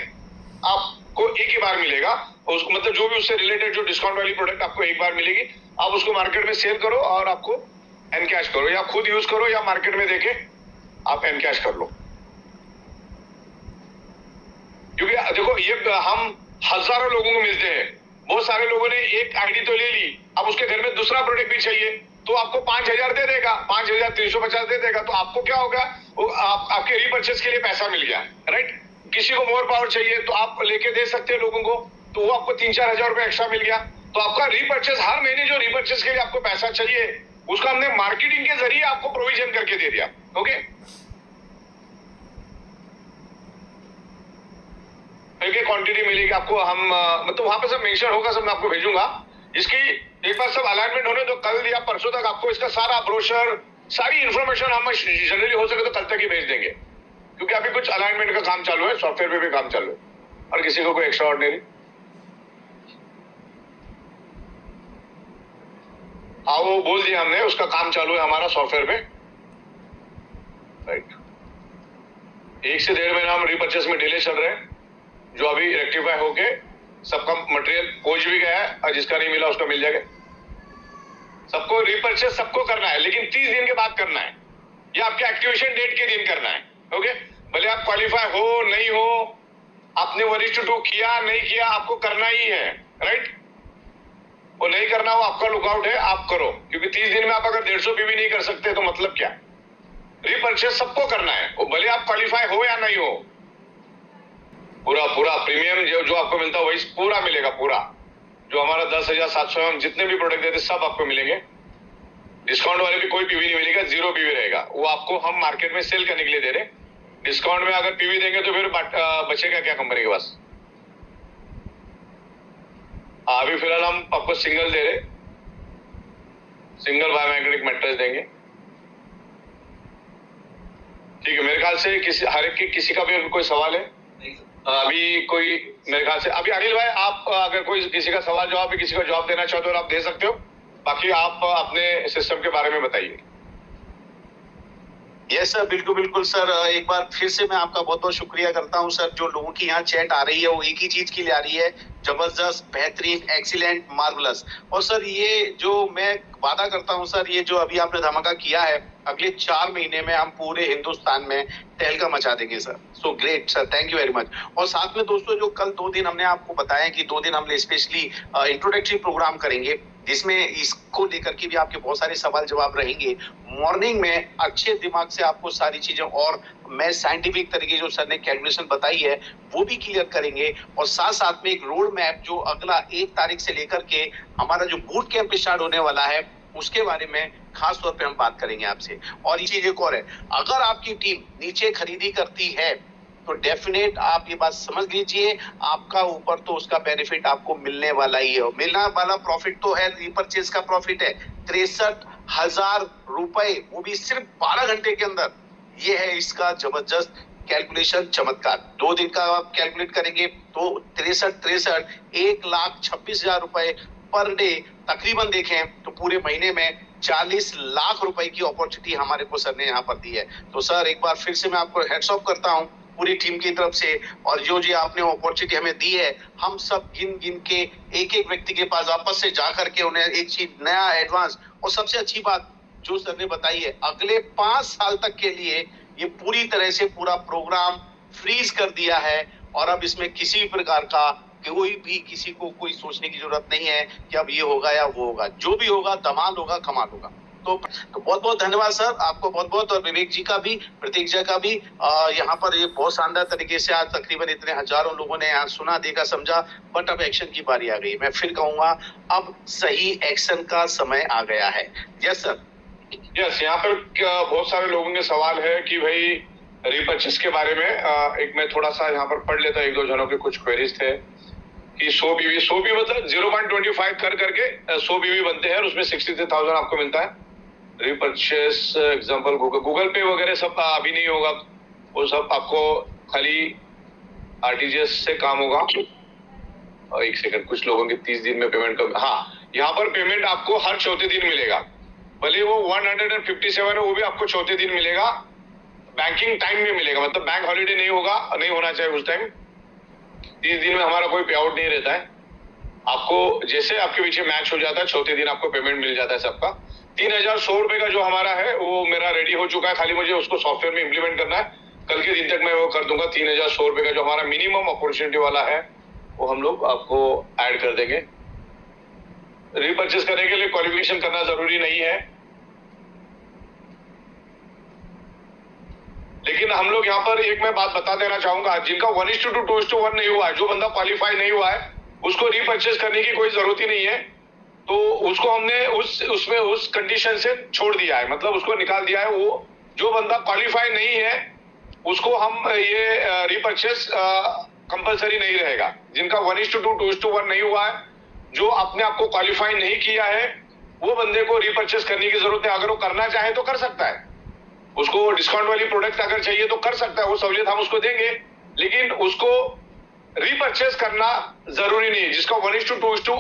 आपको एक ही बार मिलेगा। उसको मतलब जो भी उससे रिलेटेड जो डिस्काउंट वाली प्रोडक्ट आपको एक बार मिलेगी। आप उसको मार्केट में सेल करो और आपको एनकैश करो, या खुद यूज करो, या मार्केट में देके आप एनकैश कर लो। क्योंकि देखो, ये हम हजारों लोगों को मिलते हैं। बहुत सारे लोगों ने एक आईडी तो ले ली, अब उसके घर में दूसरा प्रोडक्ट भी चाहिए, तो आपको 5000 दे देगा, 5350 दे देगा। तो आपको क्या होगा, वो आपके रीपर्चेस के लिए पैसा मिल गया, राइट। किसी को मोर पावर चाहिए तो आप लेके दे सकते हैं लोगों को, तो वो आपको 3-4 हजार रुपए एक्स्ट्रा मिल गया। तो आपका रीपर्चेस, हर महीने जो रीपर्चेस के लिए आपको पैसा चाहिए, उसका हमने मार्केटिंग के जरिए आपको प्रोविजन करके दे दिया। ओके, के क्वांटिटी मिलेगी आपको, हम मतलब वहां पे सब मेंशन होगा, सब मैं आपको भेजूंगा। इसकी एक बार सब अलाइनमेंट होने तो कल या परसों तक आपको इसका सारा ब्रोशर, सारी इंफॉर्मेशन हम जनरली हो सके तो कल तक ही भेज देंगे, क्योंकि अभी कुछ अलाइनमेंट का काम चालू है, सॉफ्टवेयर पे भी काम चालू है, और किसी को कोई एक्स्ट्रा ऑर्डिनरी। हाँ वो बोल दिया हमने, उसका काम चालू है हमारा सॉफ्टवेयर पे, राइट। 1 से 1.5 महीना हम रीपर्चेस में डिले चल रहे हैं, जो अभी रेक्टिफाई होके सबका मटेरियल पहुंच भी गया है, और जिसका नहीं मिला उसका मिल जाएगा। सबको रीपर्चेस सबको करना है, लेकिन 30 दिन के बाद करना है, या आपके एक्टिवेशन डेट के दिन करना है। ओके, भले आप क्वालिफाई हो नहीं हो, आपने वरिष्ठ 2 किया नहीं किया, आपको करना ही है, राइट। वो नहीं करना हो आपका लुकआउट है, आप करो, क्योंकि 30 दिन में आप अगर 150 पीवी नहीं कर सकते तो मतलब क्या। रीपर्चेस सबको करना है, वो भले आप क्वालिफाई हो या नहीं हो। पूरा प्रीमियम जो आपको मिलता है वही पूरा मिलेगा, पूरा जो हमारा 10,700 हम जितने भी प्रोडक्ट देते सब आपको मिलेंगे। डिस्काउंट वाले भी कोई पीवी नहीं मिलेगा, 0 पीवी रहेगा, वो आपको हम मार्केट में सेल करने के लिए दे रहे। डिस्काउंट में अगर पीवी देंगे तो फिर बचेगा क्या कंपनी के पास। अभी फिलहाल हम आपको सिंगल दे रहे, सिंगल बायोमैग्नेटिक मैट्रेस देंगे, ठीक है। मेरे ख्याल से हर एक के किसी का भी कोई सवाल है अभी कोई, मेरे ख्याल से अभी अनिल भाई आप अगर कोई किसी का सवाल जवाब भी किसी को जवाब देना चाहते हो आप दे सकते हो, बाकी आप अपने सिस्टम के बारे में बताइए। यस सर, बिल्कुल बिल्कुल सर। एक बार फिर से मैं आपका बहुत बहुत शुक्रिया करता हूं सर। जो लोगों की यहाँ चैट आ रही है वो एक ही चीज की ले आ रही है, जबरदस्त, बेहतरीन, एक्सीलेंट, मार्वलस। और सर ये जो मैं वादा करता हूं सर, ये जो अभी आपने धमाका किया है, अगले 4 महीने में हम पूरे हिंदुस्तान में तहलका मचा देंगे sir. So great sir, thank you very much. और साथ में दोस्तों जो कल 2 दिन हमने आपको बताया कि 2 दिन हम स्पेशली इंट्रोडक्टरी प्रोग्राम करेंगे, जिसमें इसको लेकर के भी आपके बहुत सारे सवाल जवाब रहेंगे। मॉर्निंग में अच्छे दिमाग से आपको सारी चीजें, और मैं साइंटिफिक तरीके जो सर ने कैलकुलेशन बताई है वो भी क्लियर करेंगे, और साथ साथ में एक रोड मैप जो अगला 1 तारीख से लेकर के हमारा जो बूट कैंप स्टार्ट होने वाला है उसके बारे में खास तौर पे हम बात करेंगे आपसे। और ये चीज एक और है, अगर आपकी टीम नीचे खरीदी करती है तो डेफिनेट आप ये बात समझ लीजिए, आपका ऊपर तो उसका बेनिफिट आपको मिलने वाला ही है। मिलने वाला प्रॉफिट तो है, रीपर्चेज का प्रॉफिट है 63,000 रुपए, वो भी सिर्फ 12 घंटे के अंदर। ये है इसका जबरदस्त कैलकुलेशन, चमत्कार। 2 दिन का आप कैलकुलेट करेंगे तो 63 1,26,000 रुपए पर डे तकरीबन देखें तो पूरे महीने में 40 लाख रुपए की अपॉर्चुनिटी हमारे को सर ने यहाँ पर दी है। तो सर एक बार फिर से मैं आपको हेड्स ऑफ करता हूँ पूरी टीम की तरफ से, और जो आपने अपॉर्चुनिटी हमें दी है, हम सब गिन गिन के एक एक व्यक्ति के पास वापस से जा करके उन्हें एक चीज नया एडवांस, और सबसे अच्छी बात जो सर ने बताई है, अगले 5 साल तक के लिए ये पूरी तरह से पूरा प्रोग्राम फ्रीज कर दिया है। और अब इसमें किसी भी प्रकार का कोई भी किसी को कोई सोचने की जरूरत नहीं है कि अब ये होगा या वो होगा, जो भी होगा धमाल होगा, कमाल होगा। तो बहुत बहुत धन्यवाद सर आपको, बहुत बहुत, और विवेक जी का भी, प्रतीक जी का भी। यहाँ पर ये बहुत शानदार तरीके से आज तकरीबन इतने हजारों लोगों ने आज सुना, देखा, समझा, बट अब एक्शन की बारी आ गई। मैं फिर कहूंगा अब सही एक्शन का समय आ गया है। Yes sir. यस, यहाँ पर बहुत सारे लोगों के सवाल है कि भाई रीपर्चेस के बारे में एक मैं थोड़ा सा यहाँ पर पढ़ लेता, 1-2 जनों के कुछ क्वेरीज थे कि 100 बीवी मतलब 0.25 कर करके 100 बीवी बनते हैं, और उसमें 63,000 आपको मिलता है। रीपर्चेस एग्जांपल गूगल पे वगैरह सब अभी नहीं होगा, वो सब आपको खाली आरटीजीएस से काम होगा। और 1 सेकंड, कुछ लोगों के 30 दिन में पेमेंट का, हाँ यहाँ पर पेमेंट आपको हर चौथे दिन मिलेगा, भले वो 157 है वो भी आपको चौथे दिन मिलेगा, बैंकिंग टाइम में मिलेगा, मतलब बैंक हॉलीडे नहीं होगा, नहीं होना चाहिए उस टाइम। 30 दिन में हमारा कोई पे आउट नहीं रहता है, आपको जैसे आपके पीछे मैच हो जाता है चौथे दिन आपको पेमेंट मिल जाता है सबका। 3,100 रुपए का जो हमारा है वो मेरा रेडी हो चुका है, खाली मुझे उसको सॉफ्टवेयर में इम्प्लीमेंट करना है, कल के दिन तक मैं वो कर दूंगा। 3,100 रुपए का जो हमारा मिनिमम अपॉर्चुनिटी वाला है वो हम लोग आपको ऐड कर देंगे। रीपर्चेस करने के लिए क्वालिफिकेशन करना जरूरी नहीं है, लेकिन हम लोग यहाँ पर एक मैं बात बता देना चाहूंगा, जिनका 1:2 2:1 नहीं हुआ है, जो बंदा क्वालिफाई नहीं हुआ है उसको रीपर्चेस करने की कोई जरूरत ही नहीं है, तो उसको हमने उसमें उस कंडीशन से छोड़ दिया है, मतलब उसको निकाल दिया है। वो जो बंदा क्वालिफाई नहीं है उसको हम ये रीपर्चेस कंपलसरी नहीं रहेगा। जिनका 1:2, 2:1 नहीं हुआ है, जो अपने आप को क्वालिफाई नहीं किया है, वो बंदे को रीपर्चेस करने की जरूरत है। अगर वो करना चाहे तो कर सकता है, उसको डिस्काउंट वाली प्रोडक्ट अगर चाहिए तो कर सकता है, वो सहूलियत हम उसको देंगे, लेकिन उसको रीपर्चेस करना जरूरी नहीं है। जिसका 1:2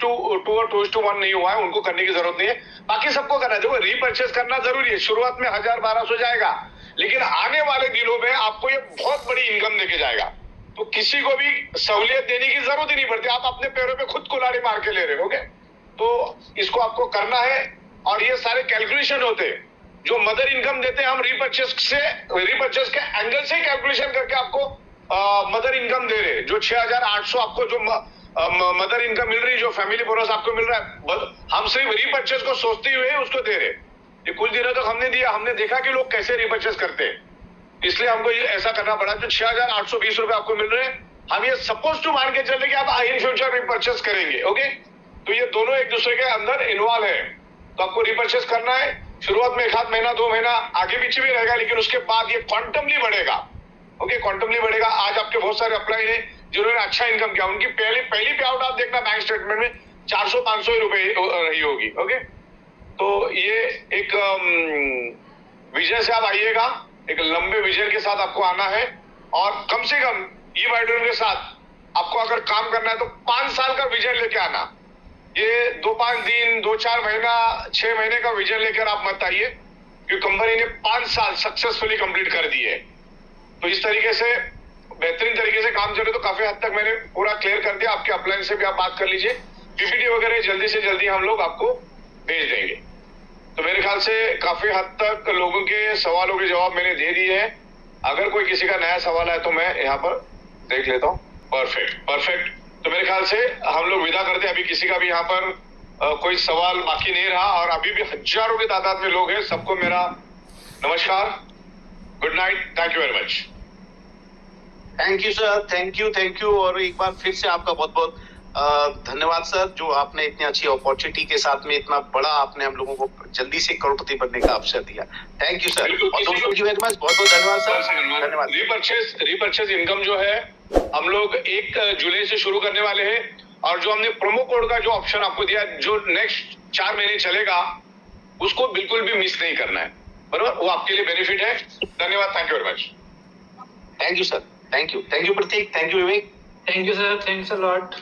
और 2:1 नहीं हुआ है, उनको करने की जरूरत नहीं है, बाकी सबको करना है। देखो, रीपर्चेस करना जरूरी है। शुरुआत में 1000-1200 जाएगा, लेकिन आने वाले दिनों में आपको ये बहुत बड़ी इनकम देके जाएगा। तो किसी को भी सहूलियत देने की जरूरत ही नहीं पड़ती, आप अपने पैरों पे खुद कुल्हाड़ी मार के ले रहे हो। ओके, तो इसको आपको करना है, और ये सारे कैलकुलेशन होते हैं जो मदर इनकम देते हैं। हम रीपर्चेस के एंगल से कैलकुलेशन करके आपको मदर इनकम दे रहे हैं। जो 6800 आपको जो मदर इनकम मिल रही है, जो फैमिली बोनस आपको मिल रहा है, हम सिर्फ रीपर्चेस को सोचते हुए उसको दे रहे। ये कुछ दिनों तक हमने दिया, हमने देखा कि लोग कैसे रीपर्चेस करते हैं, इसलिए हमको ये ऐसा करना पड़ा। जो 6820 रुपए आपको मिल रहे हैं, हम ये सपोज टू मान के चले कि आप इन फ्यूचर रीपर्चेस करेंगे। ओके, तो ये दोनों एक दूसरे के अंदर इन्वॉल्व है, तो आपको रीपर्चेस करना है। शुरुआत में 1 महीना 2 महीना आगे पीछे भी रहेगा, लेकिन उसके बाद ये क्वांटमली बढ़ेगा। ओके, क्वांटमली बढ़ेगा। आज आपके बहुत सारे अप्लाई है जिन्होंने अच्छा इनकम किया, उनकी पहली पे आउट आप देखना बैंक स्टेटमेंट में 400-500 रुपए रही होगी। ओके, तो ये एक विजन से आप आइएगा, एक लंबे विजन के साथ आपको आना है, और कम से कम ई-वाइडूम के साथ आपको अगर काम करना है तो 5 साल का विजन लेके आना। ये 2-5 दिन, 2-4 महीना, 6 महीने का विजन लेकर आप मत आइए, क्योंकि कंपनी ने 5 साल सक्सेसफुली कंप्लीट कर दिए। तो इस तरीके से बेहतरीन तरीके से काम चले, तो काफी हद तक मैंने पूरा क्लियर कर दिया। आपके अपलाइन से भी आप बात कर लीजिए, पीपीटी वगैरह जल्दी से जल्दी हम लोग आपको भेज देंगे। तो मेरे ख्याल से काफी हद तक लोगों के सवालों के जवाब मैंने दे दिए हैं। अगर कोई किसी का नया सवाल है तो मैं यहाँ पर देख लेता हूँ। परफेक्ट। तो मेरे ख्याल से हम लोग विदा करते हैं। अभी किसी का भी यहाँ पर कोई सवाल बाकी नहीं रहा, और अभी भी हजारों की तादाद में लोग हैं। सबको मेरा नमस्कार, good night, thank you very much. Thank you sir, thank you. और एक बार फिर से आपका बहुत बहुत धन्यवाद सर, जो आपने इतनी अच्छी अपॉर्चुनिटी के साथ में इतना बड़ा आपने हम लोगों को जल्दी से करोड़पति बनने का अवसर दिया। थैंक यू सर, और दोस्तों की वेरी मच, बहुत बहुत धन्यवाद सर। धन्यवाद। रीपर्चेस इनकम जो है हम लोग 1 जुलाई से शुरू करने वाले हैं, और जो हमने प्रोमो कोड का जो ऑप्शन आपको दिया, जो नेक्स्ट 4 महीने चलेगा, उसको बिल्कुल भी मिस नहीं करना है, बराबर? वो आपके लिए बेनिफिट है। धन्यवाद, thank you very much. Thank you sir, thank you Prateek, thank you Vivek. Thank you sir, thanks a lot.